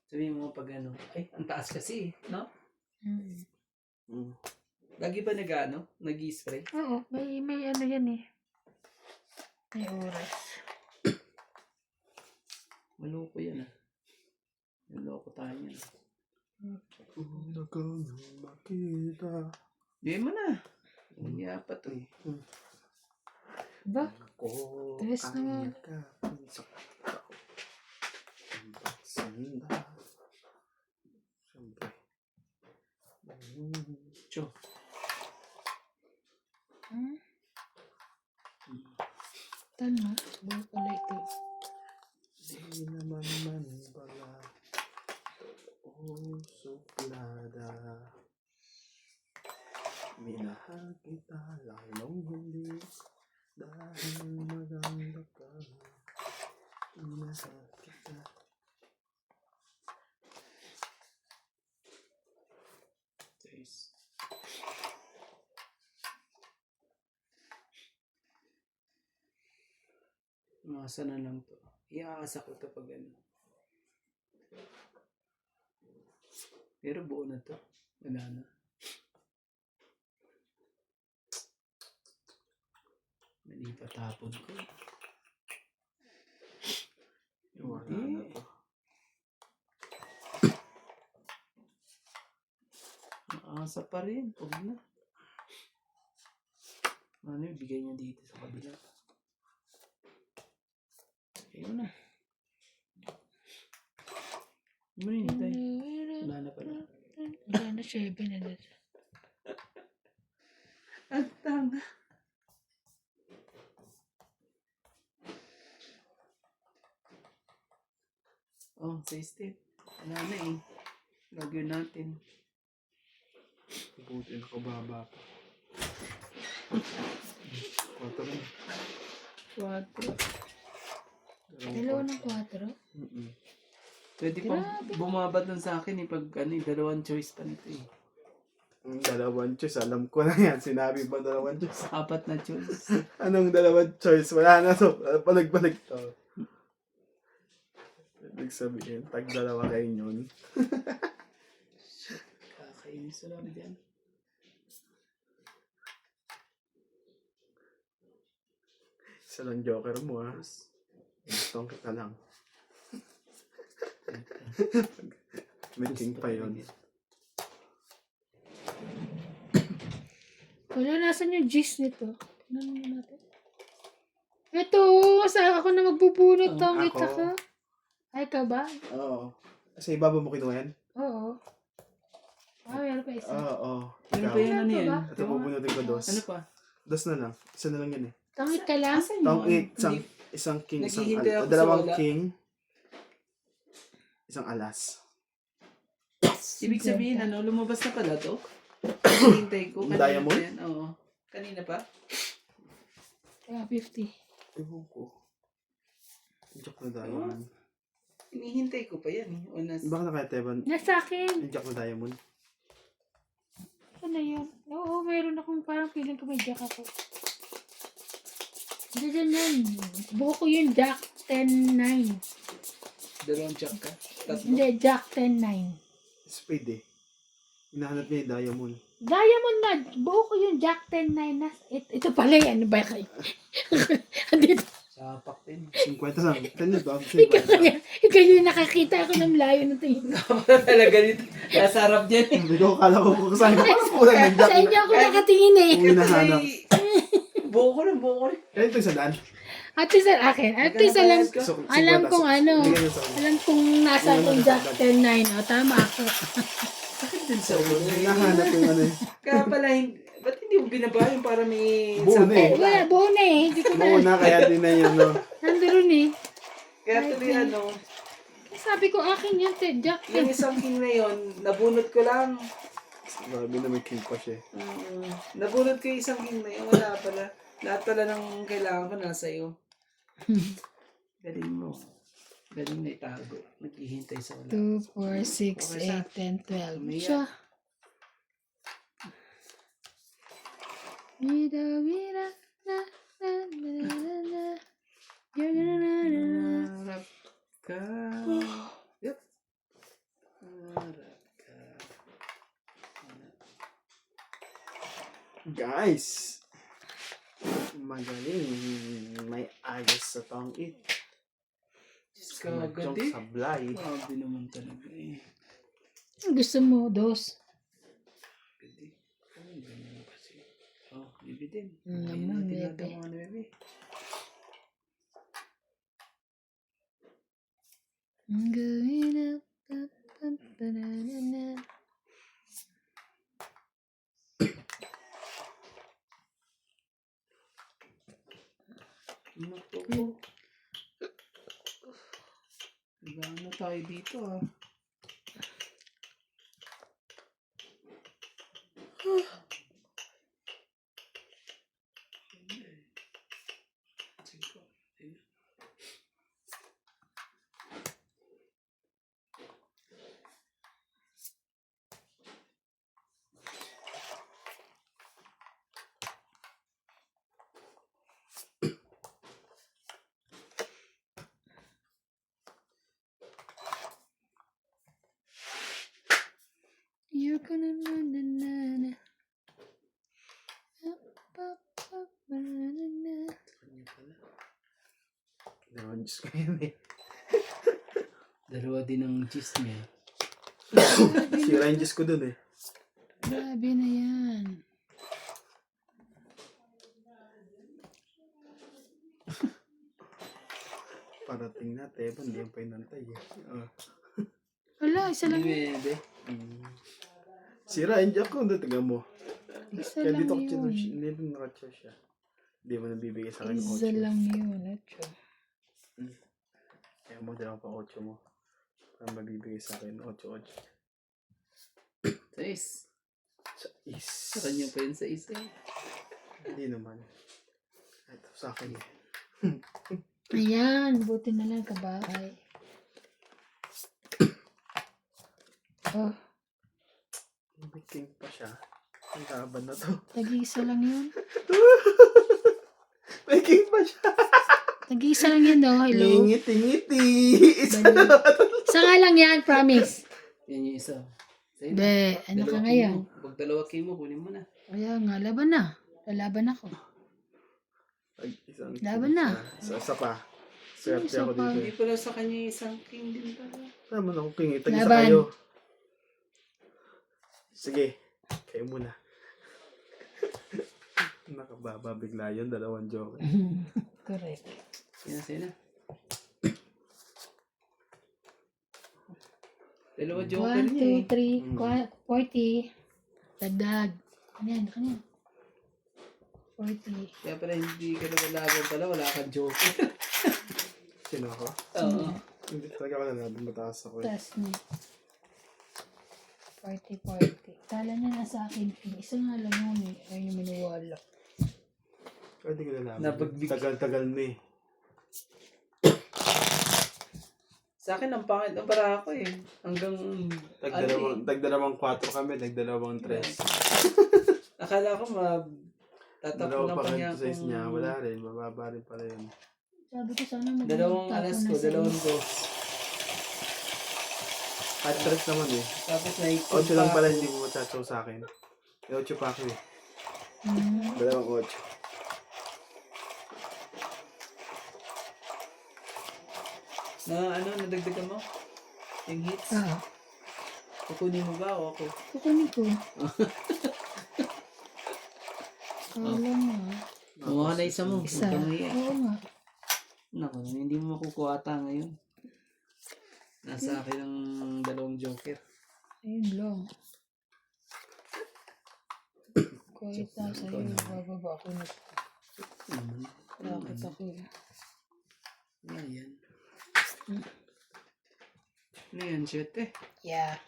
Sabihin mo pag ano, ay, ang taas kasi, no? Lagi ba nag-i-spray? Oo, may ano yan eh. May oras. Maloko yan ah. Maloko tayo yan. Kung kang makita. Hindi mo na. Hindi apat to eh. Ba? Ko Tres naman. ang yakapin sa tao. Ang pagsanda. Siyempre. Cho. Tama. Buo pala ito. Di naman man pala. Oh, suplada. Minahal kita lalong hindi. Dahil maganda ka. Minahal kita. Cheers. Masa na lang to. Iaasa ko to pag ano. Pero buo na to. Wala na. Mali pa tapon ko. Wala Hindi. na to. Umasa pa rin. Huwag na. Ano yung bigay niya dito sa kabila? Ayun na. Ano mo hinintay? Wala na pala. Wala na 7 na doon. Ang tanga. Oh, sa step. Wala na eh. Gagawin natin. Buti nakababa pa. 4 na. 4. Dalawa ng 4. Mm-mm. Pwede pa bumaba dun sa akin eh. Pag ano eh, dalawang choice pa nito eh. Dalawang choice. Alam ko na yan. Sinabi ba dalawang choice? 4 na choice. Anong dalawang choice? Wala na to. Balik-balik to. Ibig sabihin, tag-dalawa kayo yun. Kakainis na lang dyan. Isa lang joker mo ha. Gustong ka lang. May king pa yun. Wala, nasan yung gist nito? Tignan mo natin. Ito, saan ako na magbubunot to? Kita ako. ka? Ay ka ba? Oo. Sa ibaba mo kinuha yan? Oo. Meron pa isa. Oo. Ano ba yan? Ano yan? Ito pupunutin ko dos. Ano pa? Dos na lang. Isa na lang yan eh. Tangit ka lang? Asan Tong yun? 8, isang king, isang Naghihintay ako sa dalawang wala. king, isang alas. Ibig sabihin, ano, lumabas na pala to? Hintay ko. Yung Kanina diamond? pa yan. Oo. Kanina pa? Kaya 50. Ewan ko. Jack na diamond. Hinihintay ko pa yan eh. O nas... Baka na kaya Teban, Nasa akin. yung Jack na diamond. Ano yun? Oo, meron akong parang feeling ko may jack ako. Hindi dyan yan. Buo ko yung jack 10-9. Dalawang jack ka? Tatlo? Hindi, jack 10-9. Spade eh. Hinahanap niya yung diamond. Diamond na. Buo ko yung jack 10-9 na. Ito pala yan. Ano ba kayo? Andito. Sapak din. 50 lang. Kanya ba? Ikaw yung nakakita ako ng layo ng tingin. Talaga dito. Nasa harap dyan eh. Hindi ko akala ko kasama. Parang kulang ng Jack. Sa inyo ako nakatingin eh. Kung hinahanap. Buo ko rin, buo ko rin. Kaya ito sa daan. At least sa akin. At least alam, So, alam 50. kong ano. Bigyan niyo sa akin. Alam kong nasa akong jack 10-9. O, tama ako. Sakit din sa ulo. Hinahanap yung ano eh. Kaya pala, ba't hindi mo binaba yung para may... Buo na eh. Wala, buo na eh. Hindi ko na. Buo na kaya din na yun no. Nandun eh. Kaya tuloy ano, Sabi ko akin yan, jack yung isang king na yun, nabunot ko lang. Grabe na may king pa siya. Nabunot ko yung isang king na yun, wala pala. Lahat pala ng kailangan ko nasa iyo. Galing mo. Galing na itago. Naghihintay sa wala. 2, 4, 6, 8, 10, 12. Siya. Vida, vida, na, na, na, na, na. You're gonna na, na, na. Harap ka. Yep. Harap ka. Guys! Magaling. May ayos sa tong it. Kagad Jump eh. sablay. Grabe naman talaga eh. Gusto mo, dos. Pwede. Ano yung ganyan kasi? Oh, bibi din. Naman, Hindi bebe. natin mga ano, bebe. I'm going up, up, up, na, na, na. Naku po. Nagano tayo dito ah. You're gonna na, na, na, na. Up, up, up, na, na, na. Kanya pala. Naman, Diyos ko yun eh. Dalawa din ang cheese niya. Sira yung Diyos ko dun eh. Grabe na yan. Parating na, Teban, hindi yung pa inantay eh. Wala, isa lang yun. Hindi. Sira, hindi ako. Taga mo. Isa Kaya lang dito ko yun. hindi rin nakatsa siya. Hindi mo nabibigay sa akin yung Isa 8. lang yun. Acho. Kaya mo dala pa 8 mo. Para mabibigay sa akin 8-8. Sais. Sa is. Sa kanya pa yun sa isa. Hindi naman. Ito sa akin eh. Ayan, buti na lang kabahay. Oh, May king pa siya. Ang laban na to. tag-iisa lang yun. May king pa siya. Tag-iisa lang yan daw. Hello. Ngiti-ngiti. Isa nga lang yan, promise. Yan yung isa. Sa'yo. Be, ano ka Dalawa ngayon? king mo. Pag dalawa king mo, kunin mo na. Kaya nga, laban na. Lalaban ako. Ay, isang Laban na. Isa pa. Swerte Isa ako pa. dito Hindi eh. pala sa kanya yung isang king din pala. Naman ako king eh. Tag-isa Laban. kayo. Sige. Kayo muna. Nakababa bigla yun. 2 joke. Correct. Yan sa'yo na. Dalawa joker 1, niya eh. 2, 3, 40. Dagdag. Ano yan? Ano yan? 40. Kaya pala hindi ka lumalaban pala. Wala kang joker. Sino ako? Oo. Hindi talaga ako nalaban. Mataas ako eh. Taas niya. 40. Kala niya nasa akin. Isa nga lang yun eh. Ayaw niya maniwala. Pwede ko nalaban. Napagbig- Tagal-tagal na eh. Sa akin, ang pangit na para ako eh. Hanggang... Tag-2 4 kami. Tag-2 3. Akala ko tatapon Dalawa na pa pa niya kayo sa size niya. akong... Wala rin. Mababa rin pala yun. Sabi ko sana mag- Dalawang tapo alas na ko, sa dalawang is. ko. At 3 naman eh. Tapos naikot 8 lang pala hindi mo matsatsaw sa akin. May 8 pa ako eh. Hmm. 2 8. Nadagdagan mo? Yung hits? Ah, Kukunin mo ba o ako? kukunin ko. Kala nga. Mukha na isa mo. Isa. Huwag kang hiya. Oo nga. Naku, hindi mo makukuha ata ngayon. Nasa akin ang 2 joker. Ayun lang. Kahit nasa iyo, bababa ako na. Bakit ako eh. Ayan. Ano yan, syete? Yeah.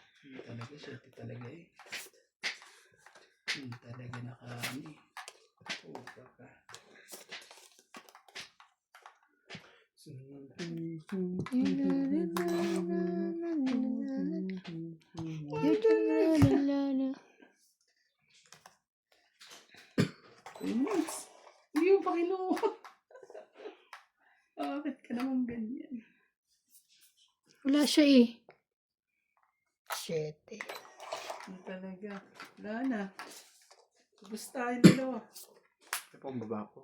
Talaga, syete talaga eh. Talaga nakaani. Oh, baka. Months. Hindi mo pa kinuha. Bakit ka naman ganyan? Wala siya eh. Shit eh. Talaga. Wala na. Ubus tayo dalawa. Ito pang baba ko.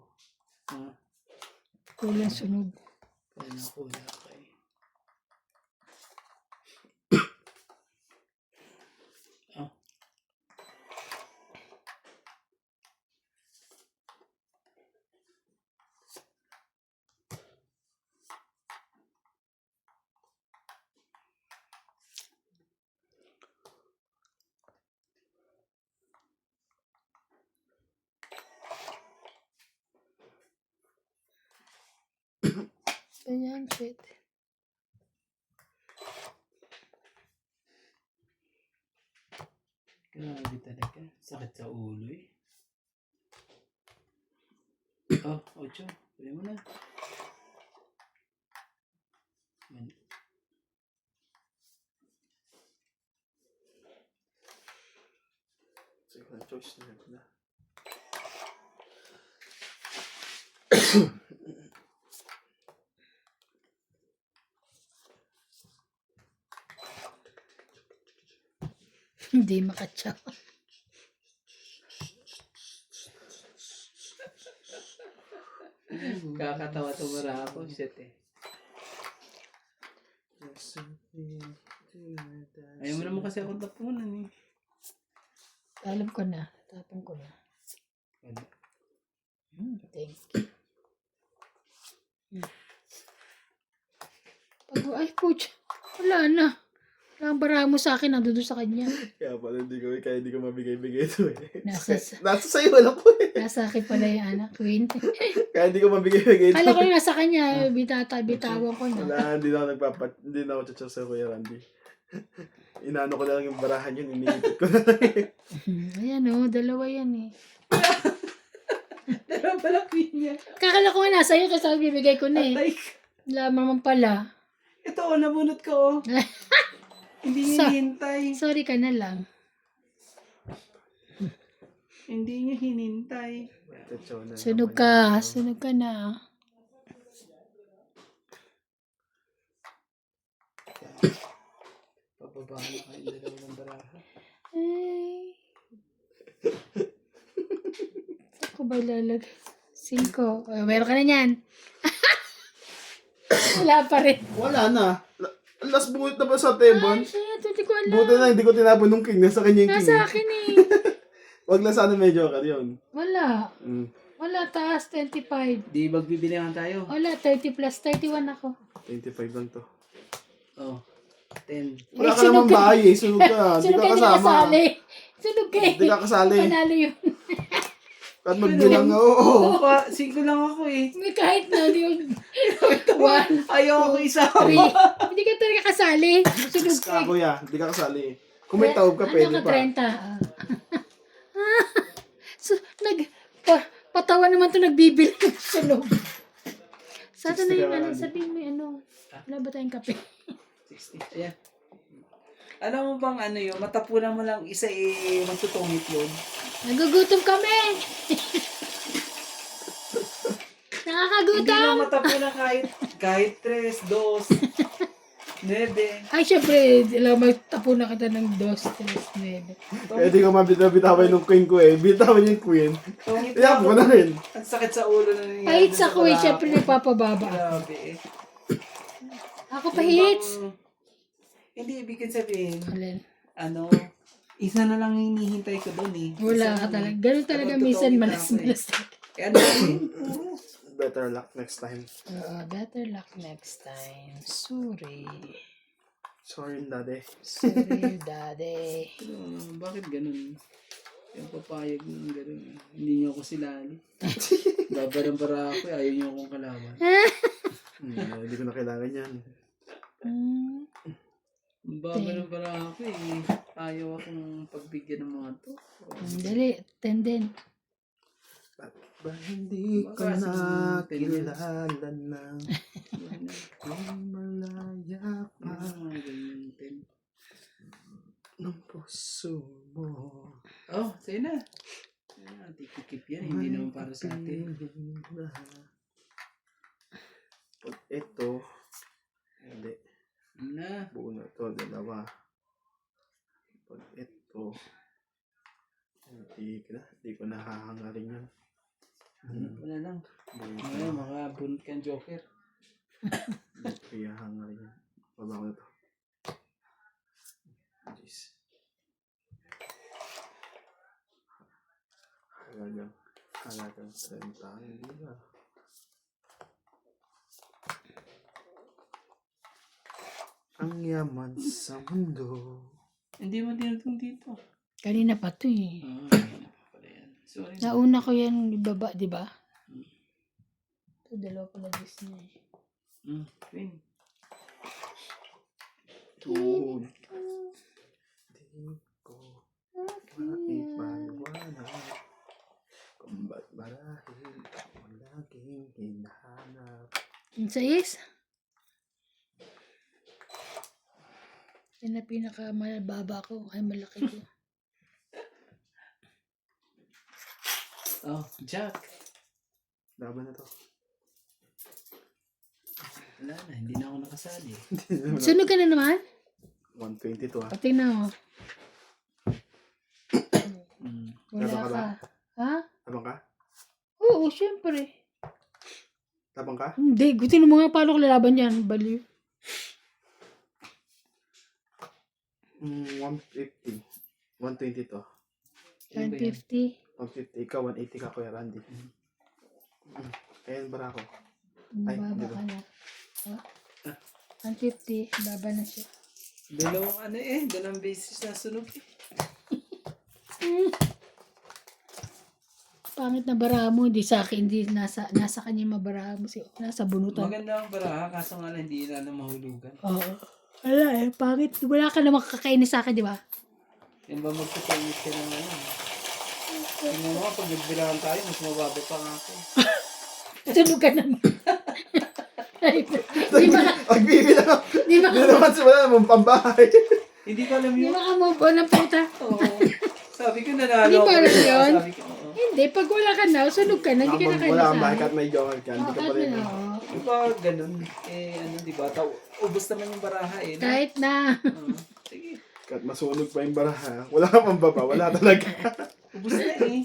Kulang sunog. Wala ko, wala kayo. Ganyan, shit. Grabe talaga. Sakit sa ulo eh. Oh, Ocho. Pwede mo na. Sige na, choice na. Hindi makatsaw. Kakatawa tumara ako. Shit eh. Ayaw mo naman kasi akong tapunan eh. Alam ko na. Tapon ko na. Ano? Thank you. Ay, pucha. Wala na. Wala ang baraha mo sa akin. Nandun sa kanya. Kaya pala kaya hindi ko mabigay-bigay ito eh. Nasa, Nasa sa'yo, wala po eh. nasa akin pala yung anak, Queen. Kaya hindi ko mabigay-bigay ito. Kala ko na nasa kanya. Bitawan ko na. Wala, hindi na ako hindi na ako chat sa Kuya Randy. Inaano ko lang yung barahan yun, iniipit ko na lang eh. Ayan o, dalawa yan eh. Dalawa pala queen niya. Kakala ko nga nasa iyo kasi bibigay ko na eh. Atay. Wala naman pala. Ito, nabunot ko. Hindi niya hinintay. Sorry ka na lang. Hindi niya hinintay. Sunog ka. Sunog ka na. Pababa na kayo dalawang baraha. Ay. Ako ba lalagay? 5. Meron ka na yan. Wala pa rin. Wala na. Last buhit na pa sa table. Ay, shit. Hindi ko alam. Buti na, hindi ko tinapon nung king. Nasa kanya yung king. Nasa akin eh. Wag lang sana may joker yun. Wala. Mm. Wala, taas. 25. Di magbibilihan tayo. Wala, 30 plus 31 ako. 25 lang to. Oh. 10. Wala ka sunog naman bahay eh. Sunog ka. Hindi Sunog ka ka, hindi kasama. kasali. Sunog ka eh. Hindi ka kasali. Panalo yun. Kahit magbilang nga, oo. 5 lang ako eh. May kahit na, di mo. 1, Ayaw ako isa. 3. Hindi ka talaga kasali. Sunog ka. Ka, kuya. Hindi ka kasali. Kung may tawag ka, pwede Ano ka, pa. 30? So, patawa naman to nagbibil ng sunog. Sana na yung ano, sabihin mo yung ano. Wala ba tayong kape? 60. Ayan. Alam mo bang ano yun? Matapunan mo lang isa eh, magtutungit yun. Nagugutom kami! Hindi Nakakagutom! lang matapunan kahit 3, 2, 9. Ay, syempre, alam mo, tapo na kita ng 2, 3, 9. Pwede ko mabitawin ng queen ko eh. Bitawan yung queen. Tungit Kaya lang ko na rin. Ang sakit sa ulo na nangyayari. Pahit dun sa kuwi, baraha syempre ko. nagpapababa. Grabe eh. Ako pa hits! Hindi, ibig sabihin, Alin? ano, isa na lang hinihintay ko doon eh. Wala ka talaga. Ganun talaga minsan malas-malas. Eh, ano yun? Puro. Better luck next time. Better luck next time. Sorry. Sorry, daddy. Sorry, daddy. Bakit ganun? Yung papayag ng ganun. Hindi niyo ako silali. Babarang-bara ako, ayaw niyo akong kalaban. Hindi ko na kailangan yan. Babarang-bara ako eh. Ayaw akong pagbigyan ng mga to. Dali, 10 din. Ba hindi ko Baka na siguro 10 kilala na kung malaya pa ng puso mo. Oh, sa'yo na. Tikikip yan. Hindi naman para sa atin. Pag ito, hindi. Na. Buo na ito, dalawa. Pag ito, hindi ko nahahangarin yan. Wala lang. Ngayon, makabunot kang joker. Kaya hangarin yan. Baba ko na ito. Jeez. Halagang 30. Hindi ba? Ang yaman sa mundo. Hindi mo tinutong dito. Kanina pa to eh. Pala yan. Sorry. Nauna ko yan ibaba, di ba? Ito, dalawa pala Disney. Queen. Tuod. Di ko maipaliwanag kung ba't marahil ako laging hinahanap. Yung 6? Yan na pinakamababa ko. Ay, malaki ko. Oh, Jack. Laban na to. Wala na, hindi na ako nakasali. Sunog ka na naman? 122 ah. Pati na oh. Wala Labang ka ba? ka. Ha? Tabang ka? Oo, syempre. Tabang ka? Hindi, gutin mo nga paano ko lalaban yan. Baliw. 150. 120 to. Ano ba yan? 150. 150. Ikaw, 180 ka, Kuya Randy. Ayan, bara ko. Ay, Baba hindi ba? ka na. Oh. 150. Baba na siya. Dalawang beses na sunog eh. Pangit na baraha mo. Hindi sa akin. Hindi nasa kanya yung mabaraha mo. Nasa bunutan. Maganda ang baraha, kaso nga lang hindi na mahulugan. Oo. Wala eh. Pangit. Wala ka namang kakainis sa akin, di ba? Yan ba magkakainis ka ng ano? Tingnan mo, pag nagbilangan tayo, mas mababa pa nga ako. Tulog ka naman. Di ba? Magbibilang. Di ba? Hindi naman wala namang pambahay. Hindi ko alam Di yun. ba ka move on ng puta? Oo. Sabi ko nanalo Hindi ako. ba alam yun? Sabi ko, oo. Hindi. Pag wala ka na, sunog ka na. Hindi ka na kayo Wala sa kang bahay akin. at may joker ka. Hindi ka pa rin. Di ba ganun? Di ba? Ubus naman yung baraha eh. No? Kahit na. Oo. Sige. Kahit masunog pa yung baraha, wala kang pambaba. Wala talaga. Ubus na eh.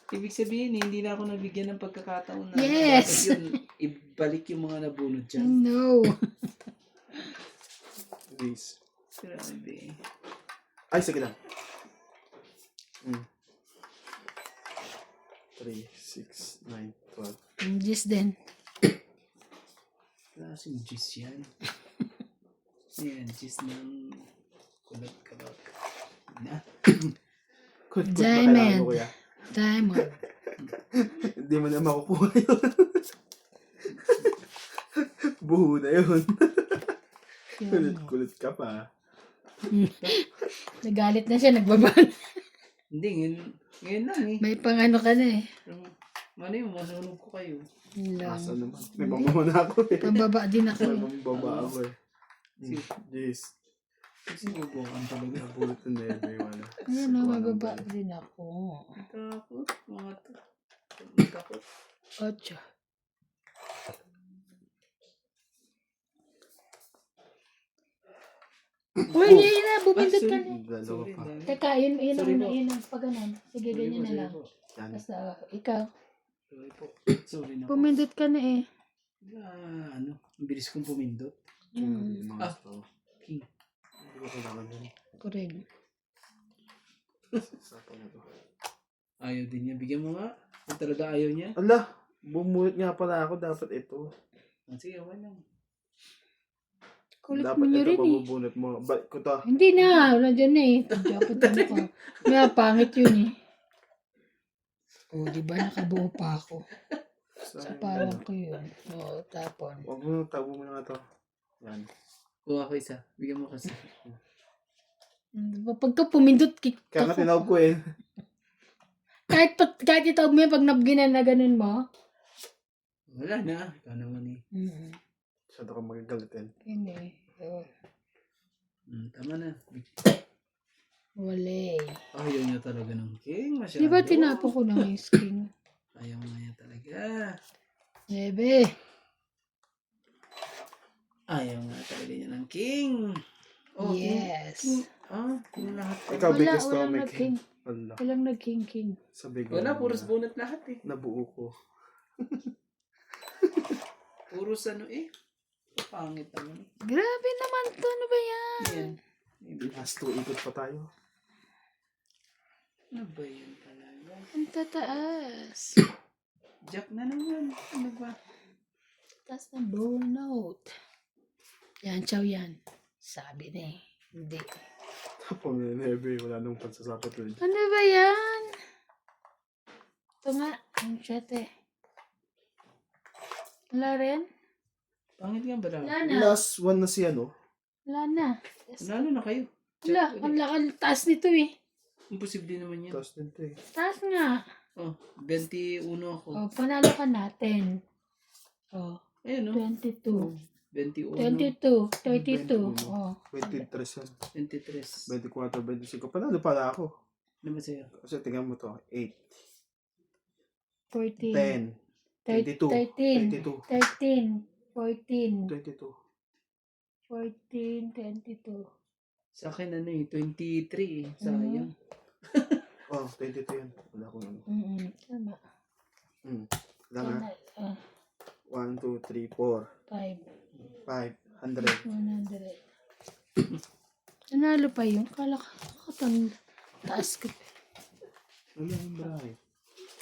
Ibig sabihin, hindi na ako nabigyan ng pagkakataon na Yes. dapat yun, ibalik yung mga nabunod dyan. No. Please. Grabe. Ay, sige lang. 3, 6, 9, 12. Just then. Klaseng juice yan. Yan, juice ng kulot kabak. Na. Good, good. Diamond. Kailangan mo, kuya. Diamond. Hindi mo na makukuha yun. Buho na yun. Kulit ka pa. Nagalit na siya. Nagbabaan. Hindi, ngayon lang eh. May pang ano ka na eh. Ano yung masunog ko kayo? Yun lang. Asa naman. May pambaba na ako eh. Pababa din ako May eh. pambaba ako eh. Jeez. Sinubukan talaga. Nabulit na nebe. Wala. Ayun na, mababa din ako. Takot. Mga takot. 8. Uy, yun na. Bumindot ka na. Dalawa Sorry, pa. dami. Teka, yun Sorry po. ang pag ganun. Sige, ganyan na lang. Yan. Basta, ikaw. Sorry po. Sorry na po. Pumindot ka na eh. Ang bilis kong pumindot. Yung mga Ah. gusto. King. Hindi ko kailangan yun. Correct. Isa pa na to. Ayaw din niya. Bigyan mo nga. Kung talaga ayaw niya. Ala! Bumulot nga pala ako. Dapat ito. Sige, okay lang. Kulit mo Dapat nyo ito rin eh. pabubunot mo. Balik ko to. Hindi na. Wala dyan na eh. Dapat ano ko. Nga, pangit yun eh. O, di ba nakabuo pa ako? Sa parang ko yun. O, tapon. Huwag mo, tago mo na nga to. Yan. Kuha ko isa. Bigyan mo kasi. Pagka pumindot, Kaya nga tinawag ko eh. kahit itawag mo yan, pag nabginan na ganun mo. Wala na. Ikaw naman eh. Masyado kang magagalitin. Yun eh. O, Tama na. wala eh. Ayaw niya talaga ng king. Masyado. Di ba tinapon ko ng ice cream? Ayaw nga niya talaga. Bebe. Ayaw nga talaga niya ng king. Oh, Yes. King. Yung lahat. Ikaw, Wala, biggest to walang may nag-king. king. Wala. Walang nag-king. Sabi ko. Wala, puros bunot lahat eh. Nabuo ko. Puros ano eh. Pangit naman eh. Grabe naman to. Ano ba yan? Yan. Last 2 ikot pa tayo. Ano ba yan talaga? Ang tataas. Jack na naman. Ano ba? Taas ng blue note. Yan, chow yan. Sabi na eh. Hindi. Tapos may nebe. Wala nung pansasapot rin. Ano ba yan? Ito nga. Ang chat eh. Wala rin? Pangit nga ba Wala lang? na. Last one na si ano. Wala na. Yes. Nalo na kayo. Wala. Ang lakal. Taas nito eh. Imposible naman yan. Tapos nito eh. Taas nga. Oh, 21 ako. O, panalo ka natin. O, Ayun no? 22. 21. 22. 32. 21. O. 23 yan. 23. 24, 25. Panalo pala ako. Ano ba sa'yo? Kasi tingnan mo to. 8, 14. 10, 22, 13. 14. 22. 14. 22. Sa akin ano eh, 23 eh. Sayang. Oh, 22 yan. Wala akong ano. Tama. Lang ha. 1, 2, 3, 4, 5. 500. 100. Nanalo pa yun. Kala ka katang taas ka. Wala yung brahe.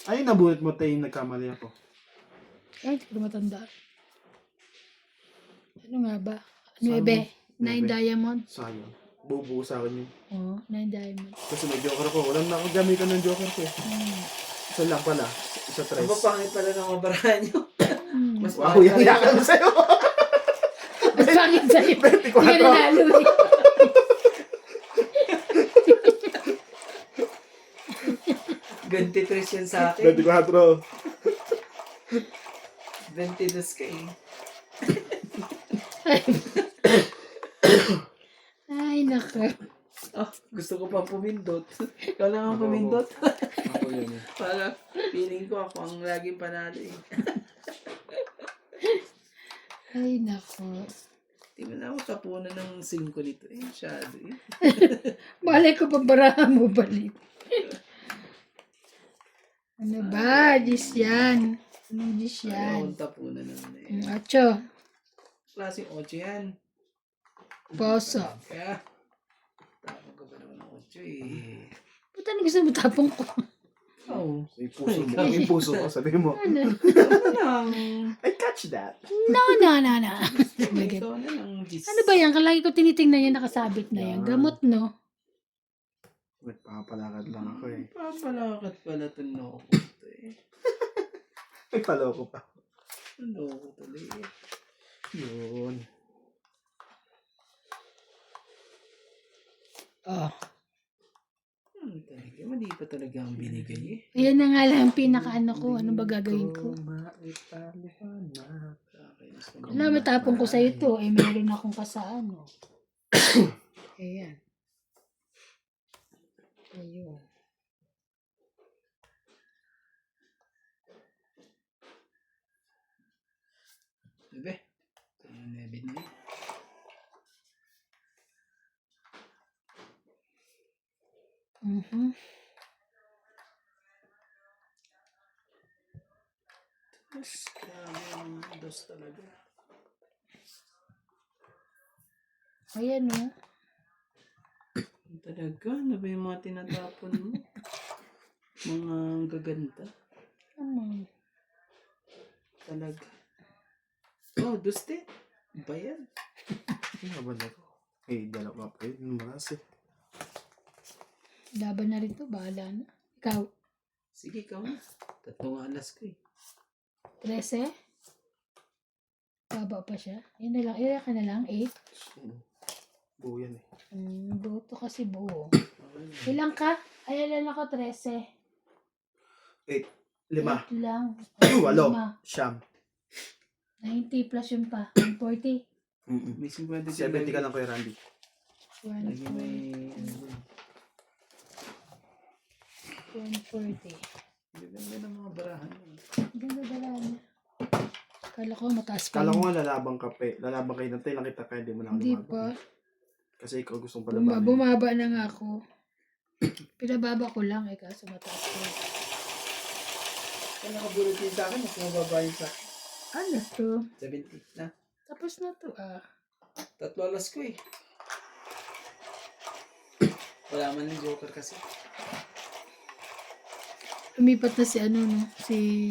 Ay, nabunot mo tayo yung nagkamali ako. Ay, hindi ko na matandaan. Ano nga ba? Saan 9. 9 9? diamond. Sayang. Bubuo sa akin yun. Oo, 9 diamond. Kasi may joker ako. Walang nakagamitan ng joker ko eh. Isa lang pala. Isa Ang tres. pangit pala ng mabarahan nyo. Mas Wow, pangit yung pala yakan yung- sa'yo. Mas pangit sa'yo. 24. Hindi ka nanalo eh. Ganti-tres yan sa akin. 24. 22 ka eh. Ay, nako. Ah, gusto ko pang pumindot. Ikaw lang ang Ako. pumindot. Ako yan eh. Para feeling ko ako ang laging panalo eh. Ay, nako. Di mo na ako tapunan ng 5 nito eh. Masyado eh. Malay ko pabarahan mo balik. Ano ba? Gis yan. Anong gis Ayaw yan? akong tapunan naman eh. 8. Klaseng 8 yan. Poso. Kaya, tapon ko pa naman ng 8 eh. Puta na gusto mo tapong ko. Oo. Yung puso mo. Yung puso ko. Sabi mo. Ano? Ano lang? I catch that. No, no, no, no. Ikaw na lang. Gis. Ano ba yan? Kalagi ko tinitingnan yan, nakasabit na yan. Gamot, no? Nagpapalakad lang ako eh. Papalakat pala ito no. Eh. Ay, paloko pa. Ano ko tuloy eh. Yun. Oh. Talaga, mali pa talaga ang binigay eh. Ayan na nga lang ang pinaka-ano ko. Ano ba gagawin ko? Wala, matapong ko sa ito. Eh, meron akong kasaan. Oh. Ayan. Ayun. Diba? Ito yung 9 na yun. Mhm. Mas grabe ang dos talaga. Ayan, oh. Talaga, ano ba yung mga tinatapon mo? Mga gaganda. Ano? Talaga. Oh, duste. Ba yan? Ano ba na ko? Eh, dalawa pa yun. Maras eh. Laban na rin to. Bahala na. Ikaw. Sige, ikaw na. Tatlong alas ko eh. 13? Baba pa siya. Yun na lang. Ira ka na lang. 8? Buo yan eh. Buo to kasi buo. Okay na. Ilang ka? Ay, alam ako 13. 8. 5. 8 lang. 8. Lima. Siyam. 90 plus yun pa. 140. Mm-mm. May 50 70 ka lang Kuya Randy. Lagi may ano dun. 140. Gaganda ng mga barahan. Ganda ba lang? Kala ko mataas pa Kala ko yun. nga lalabang ka pa eh. Lalabang kayo natin. Nakita ka, hindi mo na ako Hindi lumabang pa. eh. Kasi ikaw gustong palabanin. Bumaba na nga ako. Pinababa ko lang eh. Kaso mataas pa yun. Kaya nakabulot yun sa akin, mas mababa yun sa akin. Ano to? 70 na. Tapos na to ah. Tatlo alas ko eh. Wala man yung joker kasi. Lumipat na si ano no?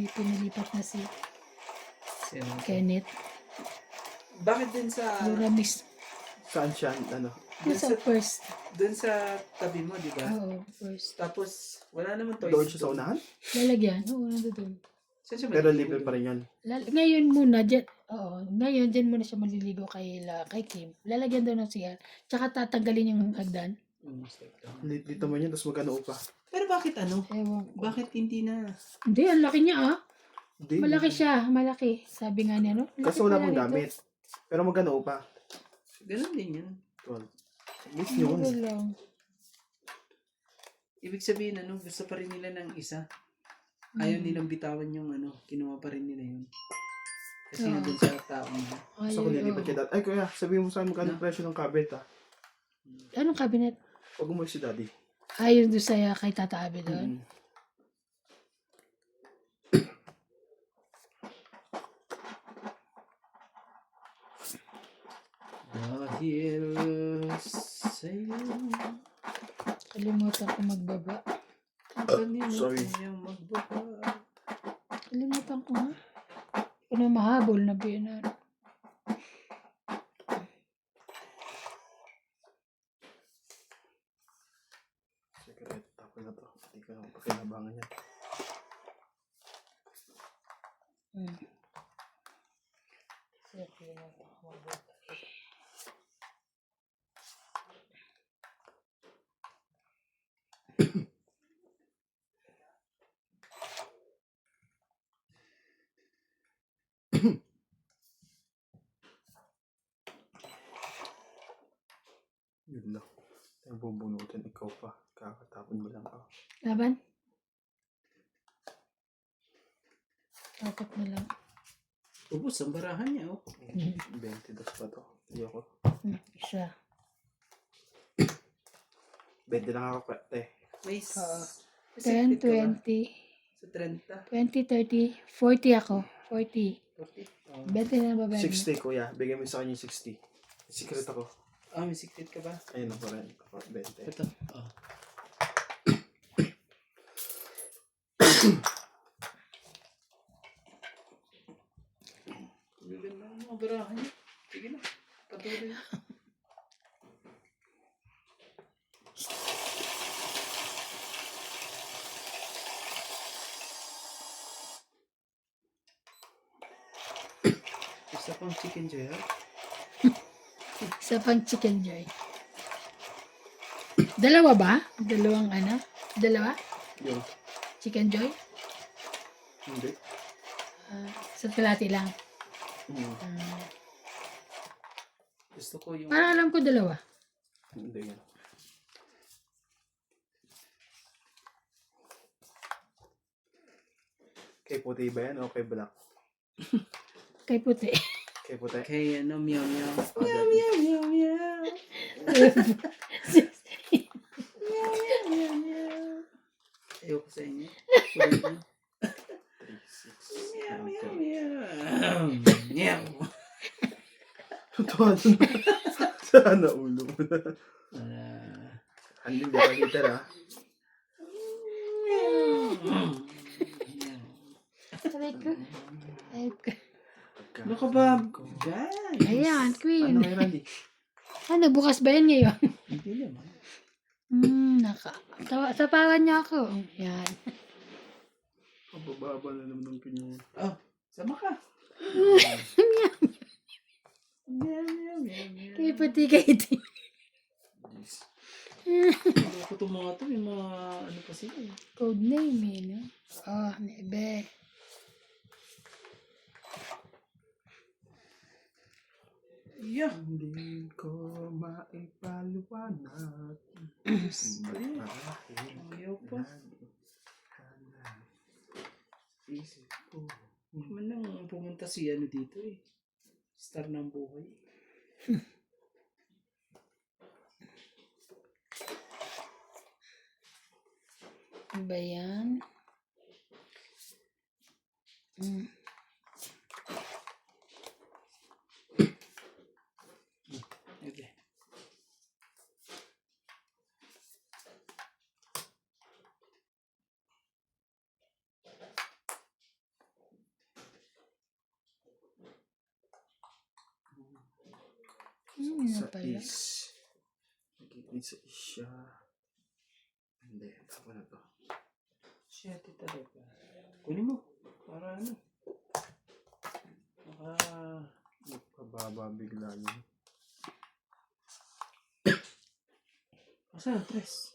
Pinalipat na si Sino? Kenneth. Bakit din sa Luramis. Saan siya? Ano? Yung sa first. dun sa tabi mo, di ba? Oo, first. Tapos wala naman toys. Doon siya sa unahan? Lalagyan. Oo, nandun. Saan siya Pero maliligo? libre pa rin yan. Ngayon muna, dyan, oo, ngayon dyan muna siya maliligo kay Kim. Lalagyan daw ng CR. Tsaka tatanggalin yung hagdan. Dito mo yan, tapos magkano upa? Pero bakit ano? Ewan ko. Bakit hindi na? Hindi, ang laki niya ah. Hindi. Malaki siya, malaki. Sabi nga niya, no? Kasi wala pang gamit. Pero magkano upa? Ganun din yan. 12. Miss Ano yun. lang. Ibig sabihin, ano, gusto pa rin nila ng isa. Ayaw nilang bitawan yung ano, kinuha pa rin nila yun. Kasi nga dun sa tao nila. Ay, So kung nilipat ka dati. Ay kuya, sabihin mo sa akin magkano presyo ng cabinet ah. Anong cabinet? Pag umuwi si daddy. Ayun doon sa kay Tata Abe doon. Dahil sa'yo. Kalimutan ko magbaba. Ganyan, Sorry. kanyang magbaba. Kalimutan ko nga. Hindi ko na mahabol na biyanan. Secret. Tapos na to. Hindi ko na pakinabangan yan. Yun lang. Ang bubunutin, ikaw pa. Kakatapon mo lang ako. Laban? Apat na lang. Ubus ang barahan niya, oh. 22 pa to. Hindi ako. Isa. 20 lang ako, te. May 10, 20, Sa 30. 20, 30, 40 ako. 40. 40. Oh. 20 na babae. 60, kuya. Bigyan mo sa kanya yung 60. Secret ako. Ah, may secret ka ba? Ayun ako rin. Ako, 20. Ito. Oh. Gaganda ang mga barahan niya. Sige na. Patuloy. Isa pang chicken joy, ha? Isa pang chicken joy. Dalawa ba? Dalawang ano? Dalawa? Yung, Chicken joy? hindi. Sa kalati lang. Gusto ko yung... Parang alam ko dalawa. Hindi yan. Kay puti ba yan o kay black? Kay puti. Kay puti? Kay ano, meow meow. Oh, Meow that- meow meow meow. Meow meow. Ayoko sa inyo. Kulit niyo. 3, 6, Meow 9, meow 10. meow. Meow. Tuwa na. Sana ulo mo na. Hindi ba kita na? Aray ko. Aray ko. Ano ka ba? Guys. Ayan, Ano Queen. kay Randy? Ano, bukas ba yan ngayon? Hindi naman. Sapawan niya ako. Yan. Pababa na naman ng kanyang... Oh, sama ka. Meow meow meow meow. Kay puti, kay itim. Ayoko itong mga to. Yung mga ano pa sila. eh. Code name eh, no? Oh, nebe. Yeah. Hindi ko maipaliwanag. Ayaw pa. Isip ko. Man nang pumunta si ano dito eh. Star ng buhay. Ano ba yan? Okay. Ano Sa pala? is. Nag-isa siya. Hindi. Ako na to. Shit, talaga. Kunin mo. Para ano. Baka... Magpababa bigla yun. Asan ang tres?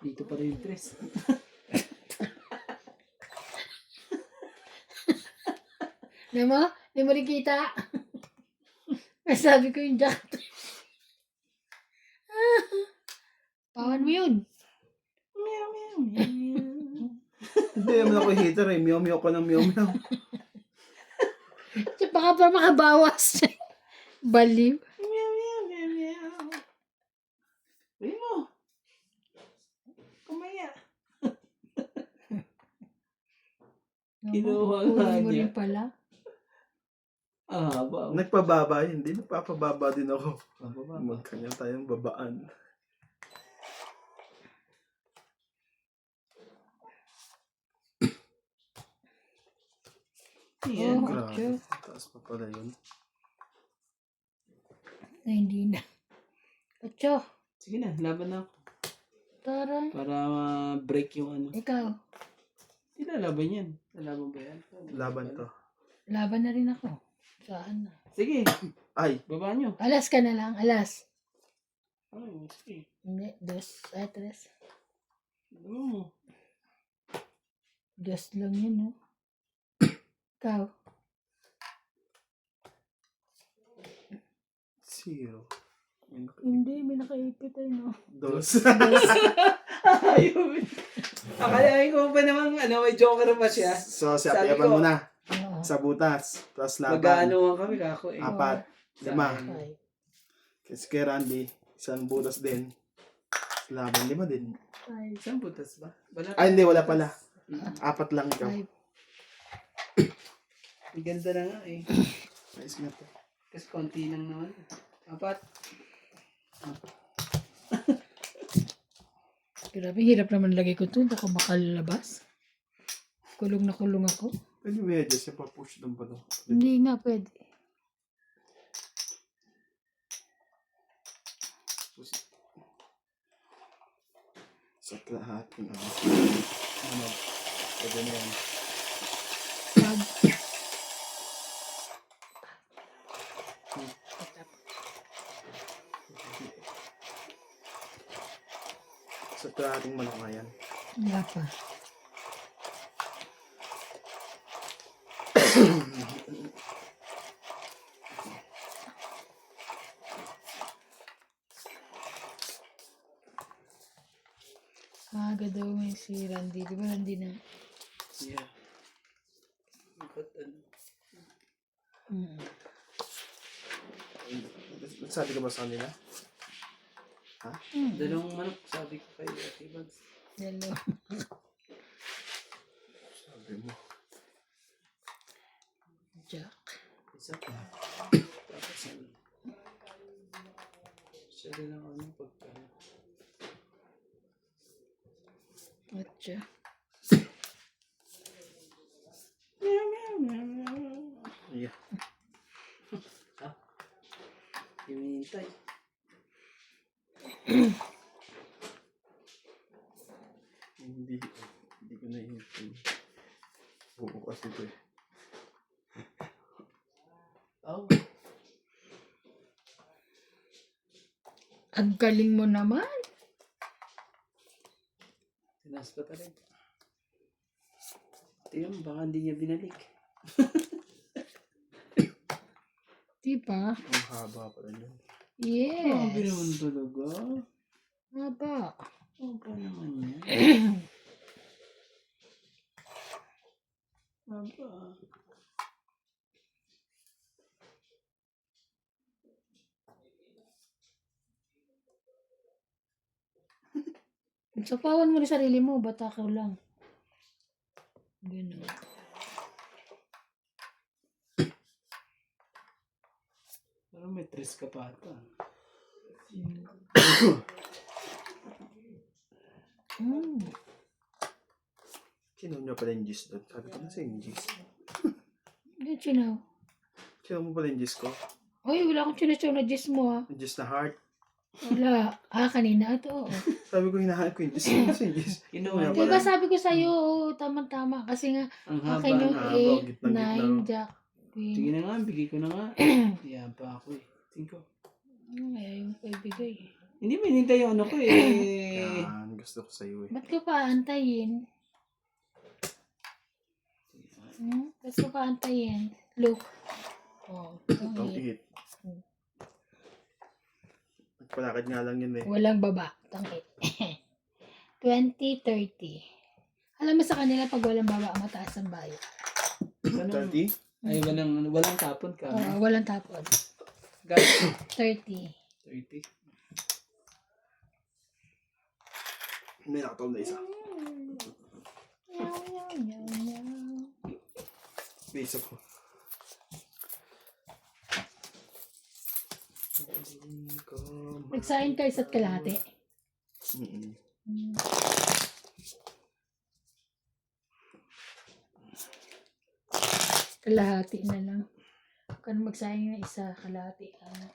Dito pala yung tres. Di mo? Di mo rin kita? Sabi ko yung jacket. Pawan mo yun. Meow meow meow. Hindi naman ako hater eh. Meow-meow ko ng meow-meow. Baka pa makabawas. Baliw. Meow meow meow meow. Uy mo. Kumaya. Kinuha nga Kunin mo niya. rin pala. Ah, ba? Nagpababa yun. Hindi nagpapababa din ako. Bababa. Magkanya tayong babaan. Yan. Oh, Grabe. Taas pa pala yun. na hindi na. Ocho. Sige na, laban na ako. Tara. Para ma-break yung ano. Ikaw. Hindi na laban yan. Lalaban ba yan? Laban to. Laban na rin ako. Saan na? Sige, Ay, baba nyo. Alas ka na lang. Alas. Ay, sige. Hindi. Dos. Ay, tres. Ano mo? Dos lang yun, no? Ikaw. 0. Hindi. May nakaipit ay, no? 2. Ayaw. Akalain ko pa naman, may joker pa siya. So, si Sabi Apiapan ko, mo na. Oo. Sa butas. Tapos laban. Mag-ano kami kako eh. 4. 5. Five. Kasi kay Randy, isang butas din. Laban 5 din. Five. Isang butas ba? Wala Ay, hindi. Wala pala. Mm. 4 lang ikaw. Five. Ang ganda na nga eh. Ayos nga to. Kasi konti lang naman. 4. Grabe, hirap naman lagay ko ito. Baka makalabas. Kulong na kulong ako. Pwede medyas. Yung pa-push doon pa to. Hindi nga pwede. Sa lahat. Ano? Pwede na yan. Pag. Sa kalahating malakayan. Wala pa. Maaga daw may si Randy. Di ba Randy na? Yeah. Bakit ano? Mm. Sabi ka ba sa kanila? Ha? Dalawang manok sabi ko kay Ate Bugs. Dalawa. Sabi mo. Jack. Isa pa. Tapos ano? Siya rin ang ano pagka. Atcha. Yeah. Hinihintay. Hindi ko nahihintay. Oo, kasi ito eh. Oh. Ang galing mo naman. Tinaspata rin. Tingnan, baka hindi niya binalik. Di ba? Ang haba pala yun. Grabe Yes. naman talaga. Haba. Haba naman yan. Haba. Sapawan mo rin sarili mo. Bata ka lang. Ganun. Pero may tres ka pa ata. Mm. Sino niya pala yung gis doon? Sabi ko na sa yung gis. Yan, chinaw. Sino mo pala yung gis ko? Uy, wala akong chinaw na gis mo, ah. Yung gis na heart. Wala. Kanina. Ito, oo. Sabi ko hinahanap ko yung gis. Sino sa yung gis? Kinuha Diba sabi ko sa'yo, oo, tama-tama. Kasi nga, ang haba. akin yung ang haba, 8, gitnang-gitna. 9, jack, queen. Sige na nga, bigay ko na nga. Yan pa ako eh. Tingko. Ayaw yung paibigay. Hindi mo hinintay yung ano ko eh. Yan, gusto ko sa'yo eh. Ba't ko pa antayin? Ba't ko pa antayin? Look. Oh, Itong ang hit. 8. Nagpalakad nga lang yun eh. Walang baba. Tangit. 20-30. Alam mo sa kanila pag walang baba, mataas ang bayo. 30? Ay, walang tapon ka. Walang tapon. Guys, 30. 30. May nakataon na isa. Yaw, yaw, yaw, yaw. May isa po. Nagsain ka isa't kalahati. Mm-mm. kalahati na lang. Huwag ka na magsayang na isa, kalahati ka na.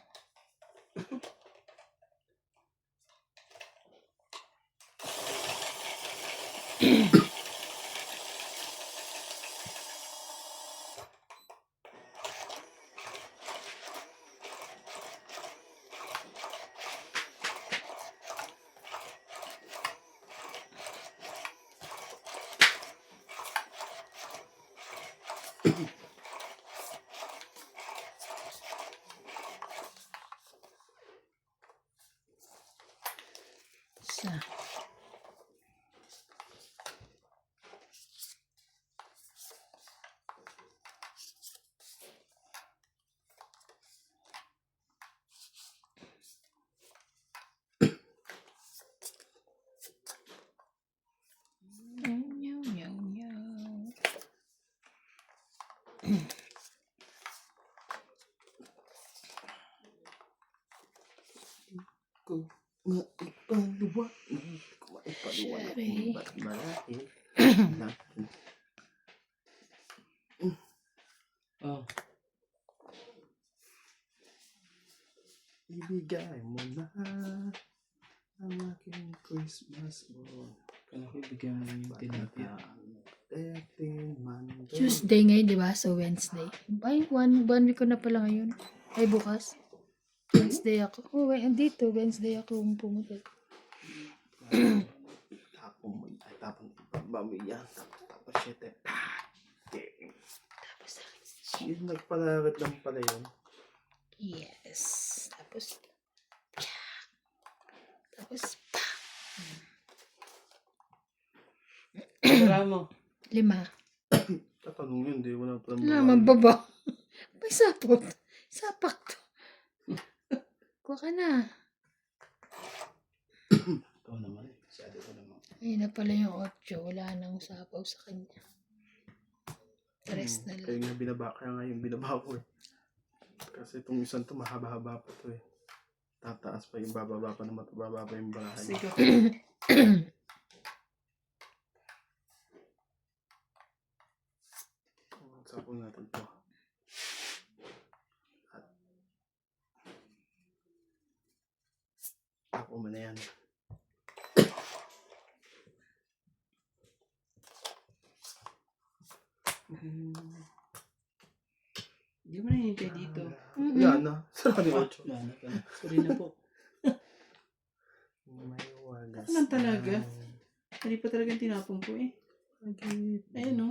Isa. Nyaw, nyaw, nyaw. Kung maipaluwa, kung maipaluwa na Sherry. kung ba't marahil natin. Oh, Ibigay mo na ang aking Christmas mo. kaya ko ibigyan mo yung tilapia. Tuesday ngayon, di ba? So, Wednesday. Ay, one week ko na pala ngayon. Ay, bukas. Wednesday ako. Oh, andito. Wednesday ako pumunta. Tapang ibaba mo yan. Tapos syete. Tapos sa akin. Yun, nagpalawit lang pala yun. Yes. Tapos, tapos, Tara mo. 5. Tatanong yun, di wala pa Wala, mababa. May sapot. Sapak to. Kuha ka na. Ikaw naman. Masyado ko naman. Ayun na pala yung 8. Wala nang sapaw sa kanya. 3 na lang. Kaya nga binaba, kaya nga yung binaba ko eh. Kasi itong isang to mahaba-haba pa to eh. Tataas pa yung bababa pa na bababa pa yung barahan. Sige. Sapon natin to. At ako mo na yan. Hindi mo na hinintay dito. Yan na. Sarap ni Ocho. Wala na pala. Sorry na po. May wagas. Ano lang talaga? Hindi pa talagang tinapong ko eh. Ayun o.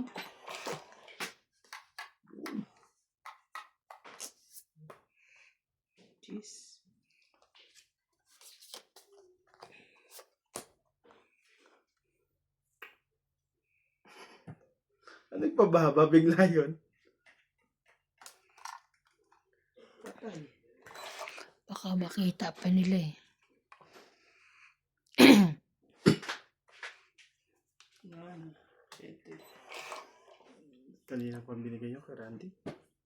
Jeez. Nagpababa bigla yun. Patay. Baka makita pa nila eh. Yan. Siyete. Kanina pa binigay nyo kay Randy.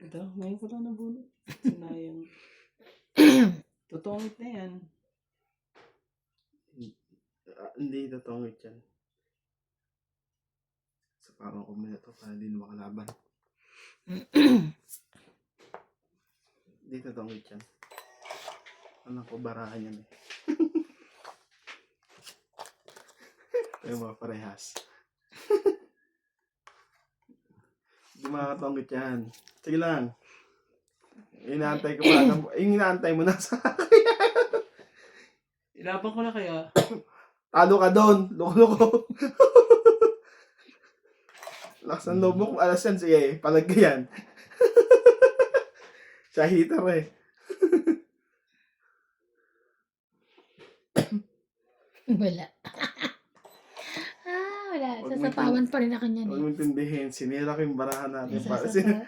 Ito, ngayon ko lang nabunod. Sinayang. Totoong na yan. Hindi tatongit yan. Sa parang kuminato para hindi na makalaban. Hindi tatongit yan. Alam ko barahan yan eh. Kaya mga parehas. Hindi makakatongit yan. Sige lang. Inaantay ko pa. Yung inaantay mo na sa Ilabang ko na kaya. talo ka doon. Loko-loko. Lakas ng loob mo kung alas yan. Sige, palagyan. Siya hitter eh. Wala. Wala. Sasapawan pa rin ako niyan Huwag eh. mo intindihin. Sinira ko yung barahan natin. Para Sasapa.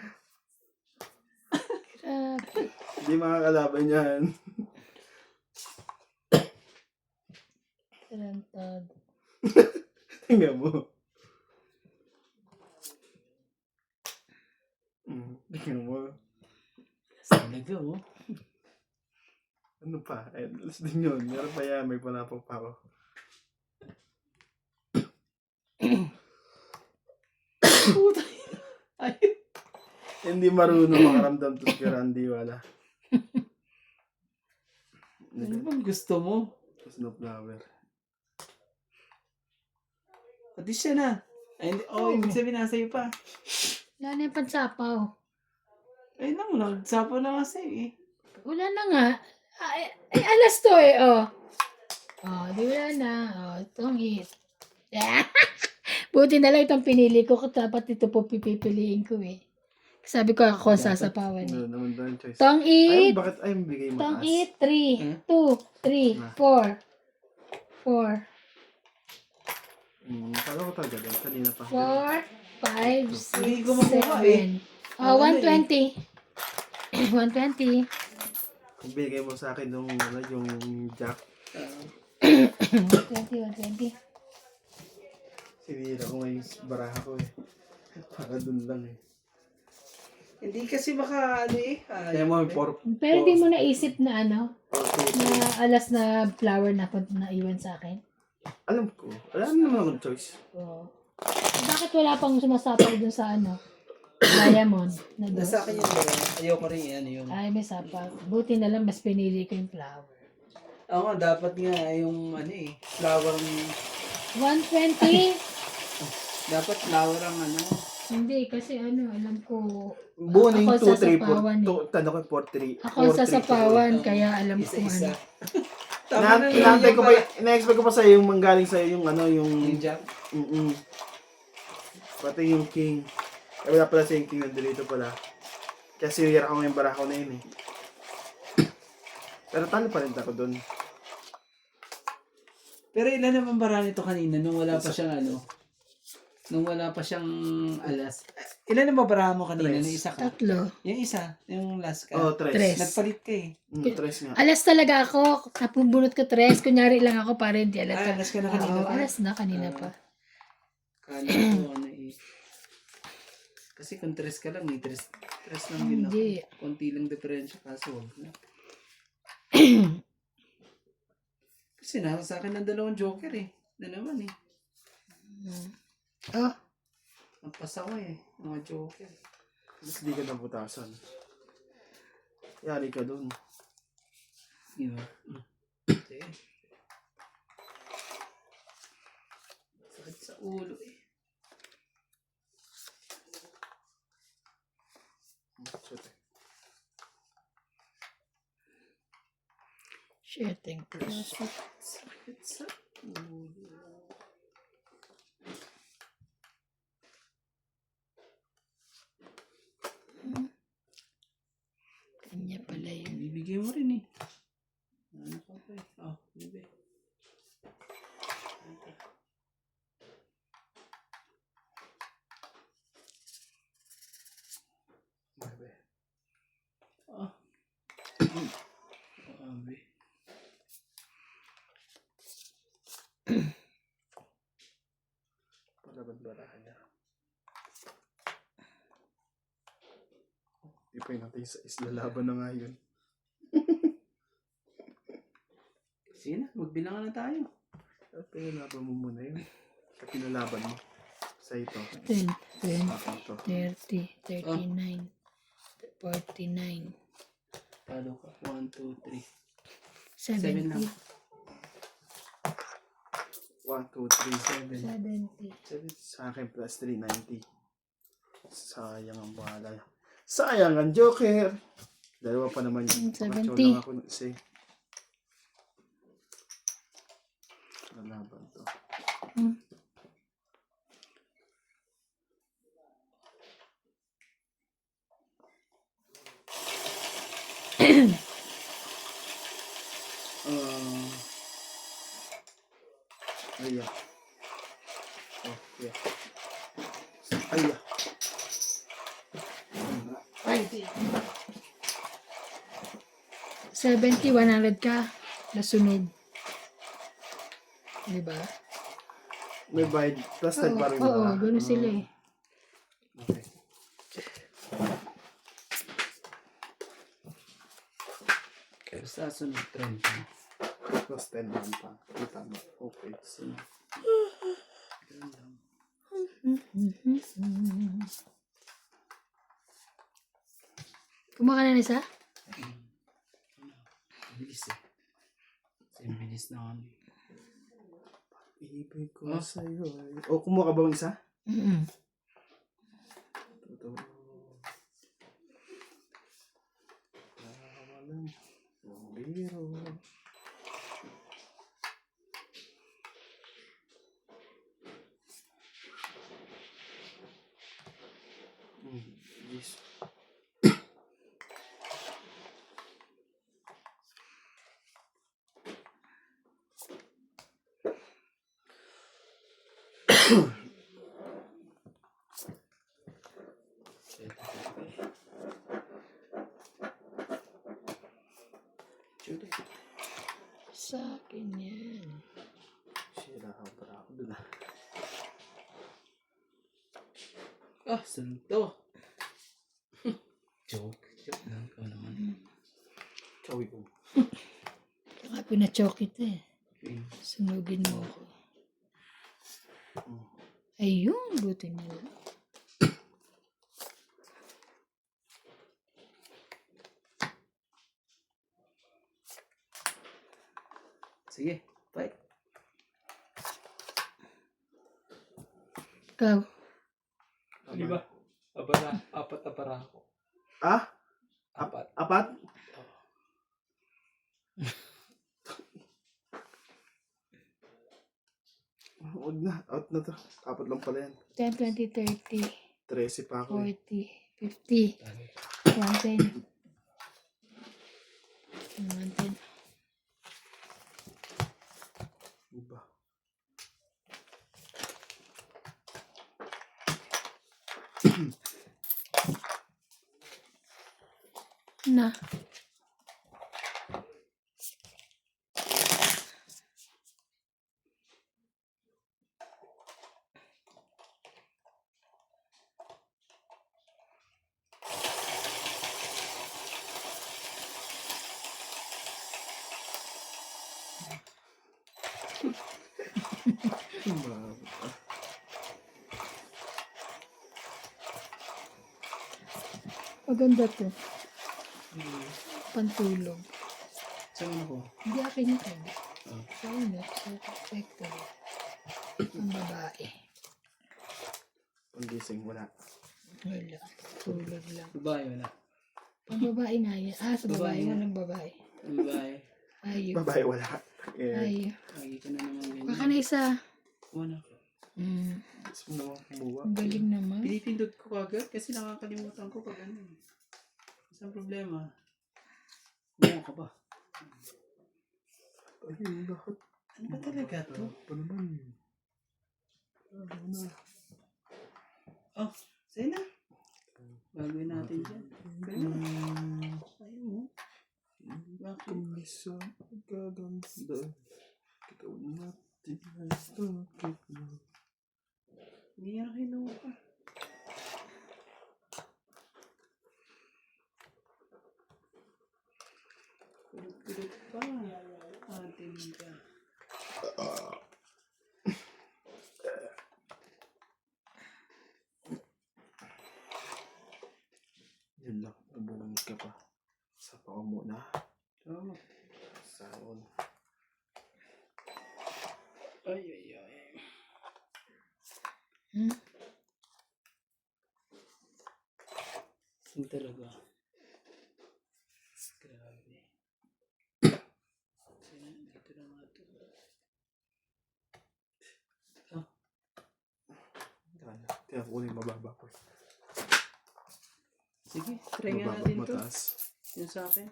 Grabe. hindi makakalaban yan. Tarantado. Tingnan mo. Tingnan mo. Talaga oh. Ano pa? Eh, alas din yun. Meron pa yan. May panapok pa ako. Puta. Ay. Hindi marunong makaramdam to si Randy, wala. Ano bang gusto mo? Snow flower. Pati siya na. Ay, hindi. Oh, ibig sabihin nasa iyo pa. Wala na yung pansapaw. Ay, naman, nagsapo na kasi eh. Wala na nga. Ay, alas to eh, oh. Oh, di wala na. Oh, itong hit. Buti na lang itong pinili ko. Dapat ito po pipiliin ko eh. Sabi ko ako ang sasapawan eh. Ano naman daw yung choice? Tong Ayaw, it. bakit ayaw bigay mo Tong taas? it. 3, 2, 3, 4. 4. Kala ko talaga din. Kanina pa. 4, 5, Hindi 6, ko makuha eh. 7. Oh, 120. 120. Kung bigay mo sa akin yung, yung jack, 120. sinira ko ngayon baraha ko eh. Para dun lang eh. Hindi kasi baka ano eh. Kaya mo, Pero di mo naisip na ano, na alas na flower na naiwan sa akin. alam ko. Alam naman akong choice. Oo. Bakit wala pang sumasapaw dun sa ano? Diamond. Na doon? Nasa akin yun ba? Ayoko rin yan yun. Ay, may sapaw. Buti na lang mas pinili ko yung flower. Oo nga, dapat nga yung ano eh. Flower ng... 120? Dapat flower ang ano. Hindi, kasi ano, alam ko. Buo na yung Ako 2, 3, sasapawan 4. Tanda ko yung 4, 3. Ako sa sapawan, kaya alam ko Isa-isa. ano. Tama na yun. Inaantay ko pa, ina-expect ko pa sa'yo yung manggaling sa'yo yung ano, yung... Yung jack. Pati yung king. Eh, wala pala sa'yo yung king nandito pala. Kaya sinira ko ngayong baraha ko na yun eh. Pero talo pa rin ako dun. Pero ilan naman bara nito kanina nung wala pa siyang ano? Nung wala pa siyang alas. Ilan naman bara mo kanina? Tres. Nung isa ka? 3. Yung isa, yung last ka. Oh, 3. Tres. Nagpalit ka eh. 3 nga. Alas talaga ako. Napumbunot ko 3. Kunyari lang ako para hindi alata. Ah, alas ka na kanina Oo, pa? alas na kanina pa. Kala ko ano eh. Kasi kung tres ka lang eh. Tres lang din ako. Hindi. Konti lang diferensya kaso wag na. Kasi nasa sa akin ng dalawang joker eh. Dalawan eh. Oh, Magpas ako eh. Mga joker. Mas di ka nabutasan. Yari ka dun. Di ba? Okay. Sakit sa ulo eh. shitting plus. Sakit sa ulo. Kanya pala yun. Bibigay mo rin eh. Ano ka pa eh? Oh, bibigay. Oh. Grabe. Palaban baraha niya. Di pa yun natin sa isla laban na nga yun. Sige na, magbilangan na tayo. At pinalaban mo muna yun. Sa pinalaban mo. Sa ito. 10, 20, Ito. 30, 39, 49, Talo ka. 1, 2, 3. 70, lang. 1, 2, 3, 7. 70. Sa akin plus 390. Sayang ang bahala. Sayang ang joker. Dalawa pa naman yun. 70. Makacho lang ako ng isa eh. Lalaban to. Aya. Oh, yeah. Aya. Ay. 70, 100 ka. Nasunog. Diba? May bayad. Plus 10 pa rin Oo, ba? gano'n sila eh. Okay. Basta sunod 30. Plus 10 lang pa. Kita mo. Okay. So, Ganun lang. Kumaka na isa? Bilis eh. Kasi bilis na kami. Ibig ko sa'yo. O, kumuha ka ba ng isa? Mm. Ito. Nawalan ng biro. Yes. Sa akin yan. Sira ka para ako dun ah. Saan to? Joke lang ko naman. Kawi ko. Saka pinachoke kita eh. Okay. Sunugin mo ako. Ayun, buti na lang. Sige, bye. Ikaw. Di ba? Apat na para ako. Ah? Apat. Apat? Huwag na. Out na to. Apat lang pala yan. 10, 20, 30, 13 pa ako eh. 40, 50, 110. 110. Iba. Na. Maganda to. Pantulog. Saan ako? Hindi akin yung kaya. Oh. Sa una, sa factory. Ang babae. Pang-gising, wala. Wala. Tulog lang. Babae wala. Pang babae nga yan. Sa babae. Babae nga. Walang babae. Babae. Ayaw. Babae, wala. Yeah. Ayaw. Lagi ka na naman ganyan. Baka na isa. Wala ka. Gusto mo naman kumuha. Ang galing naman. Pinipindot ko agad kasi nakakalimutan ko pag ano. Isang problema. Kumuha ka ba? Ayun, lahat. Ano ba talaga to? Pa naman. Ano na. Oh, sa'yo na. Gagawin natin dyan. Ayaw mo. Bakit? Kami sa pagkaganda. Ikaw natin ay bakit na. Hindi yan kinuha. Kulot-kulot pa. Ating ka. Yun lang, bumungit ka pa. Sa pa ko muna. Tama. Saon. Ay, ay, ay. Saan talaga? Grabe. Dito na nga ito. Oh, Kaya kunin mababa ko. sige, try nga Mababa, natin to. mataas. Yung sa akin.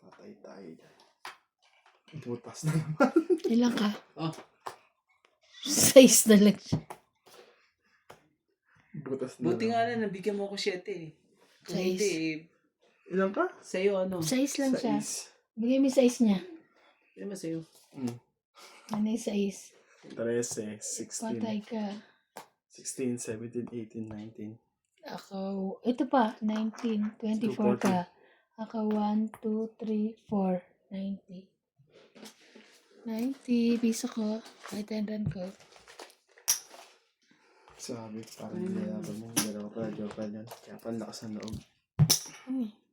Patay tayo dyan. Butas na naman. Ilan ka? Oh, 6 na lang siya. Butas na buti nga na, nabigyan mo ako 7 eh. Kung Size. hindi eh, Ilan ka? sa'yo ano? 6 lang siya. Sais. Bigay mo yung size niya. Ano ba sa'yo? Ano yung size? 13, 16, Patay ka. 16, 17, 18, 19. Ako, ito pa, 19, 24 ka. Ako, 1, 2, 3, 4, 90. 90, piso ko. Kahit tendan ko. Sabi, parang nilaban mo. Dalawa pala, joke pa dyan. Kaya panlakas ng loob. Ano eh.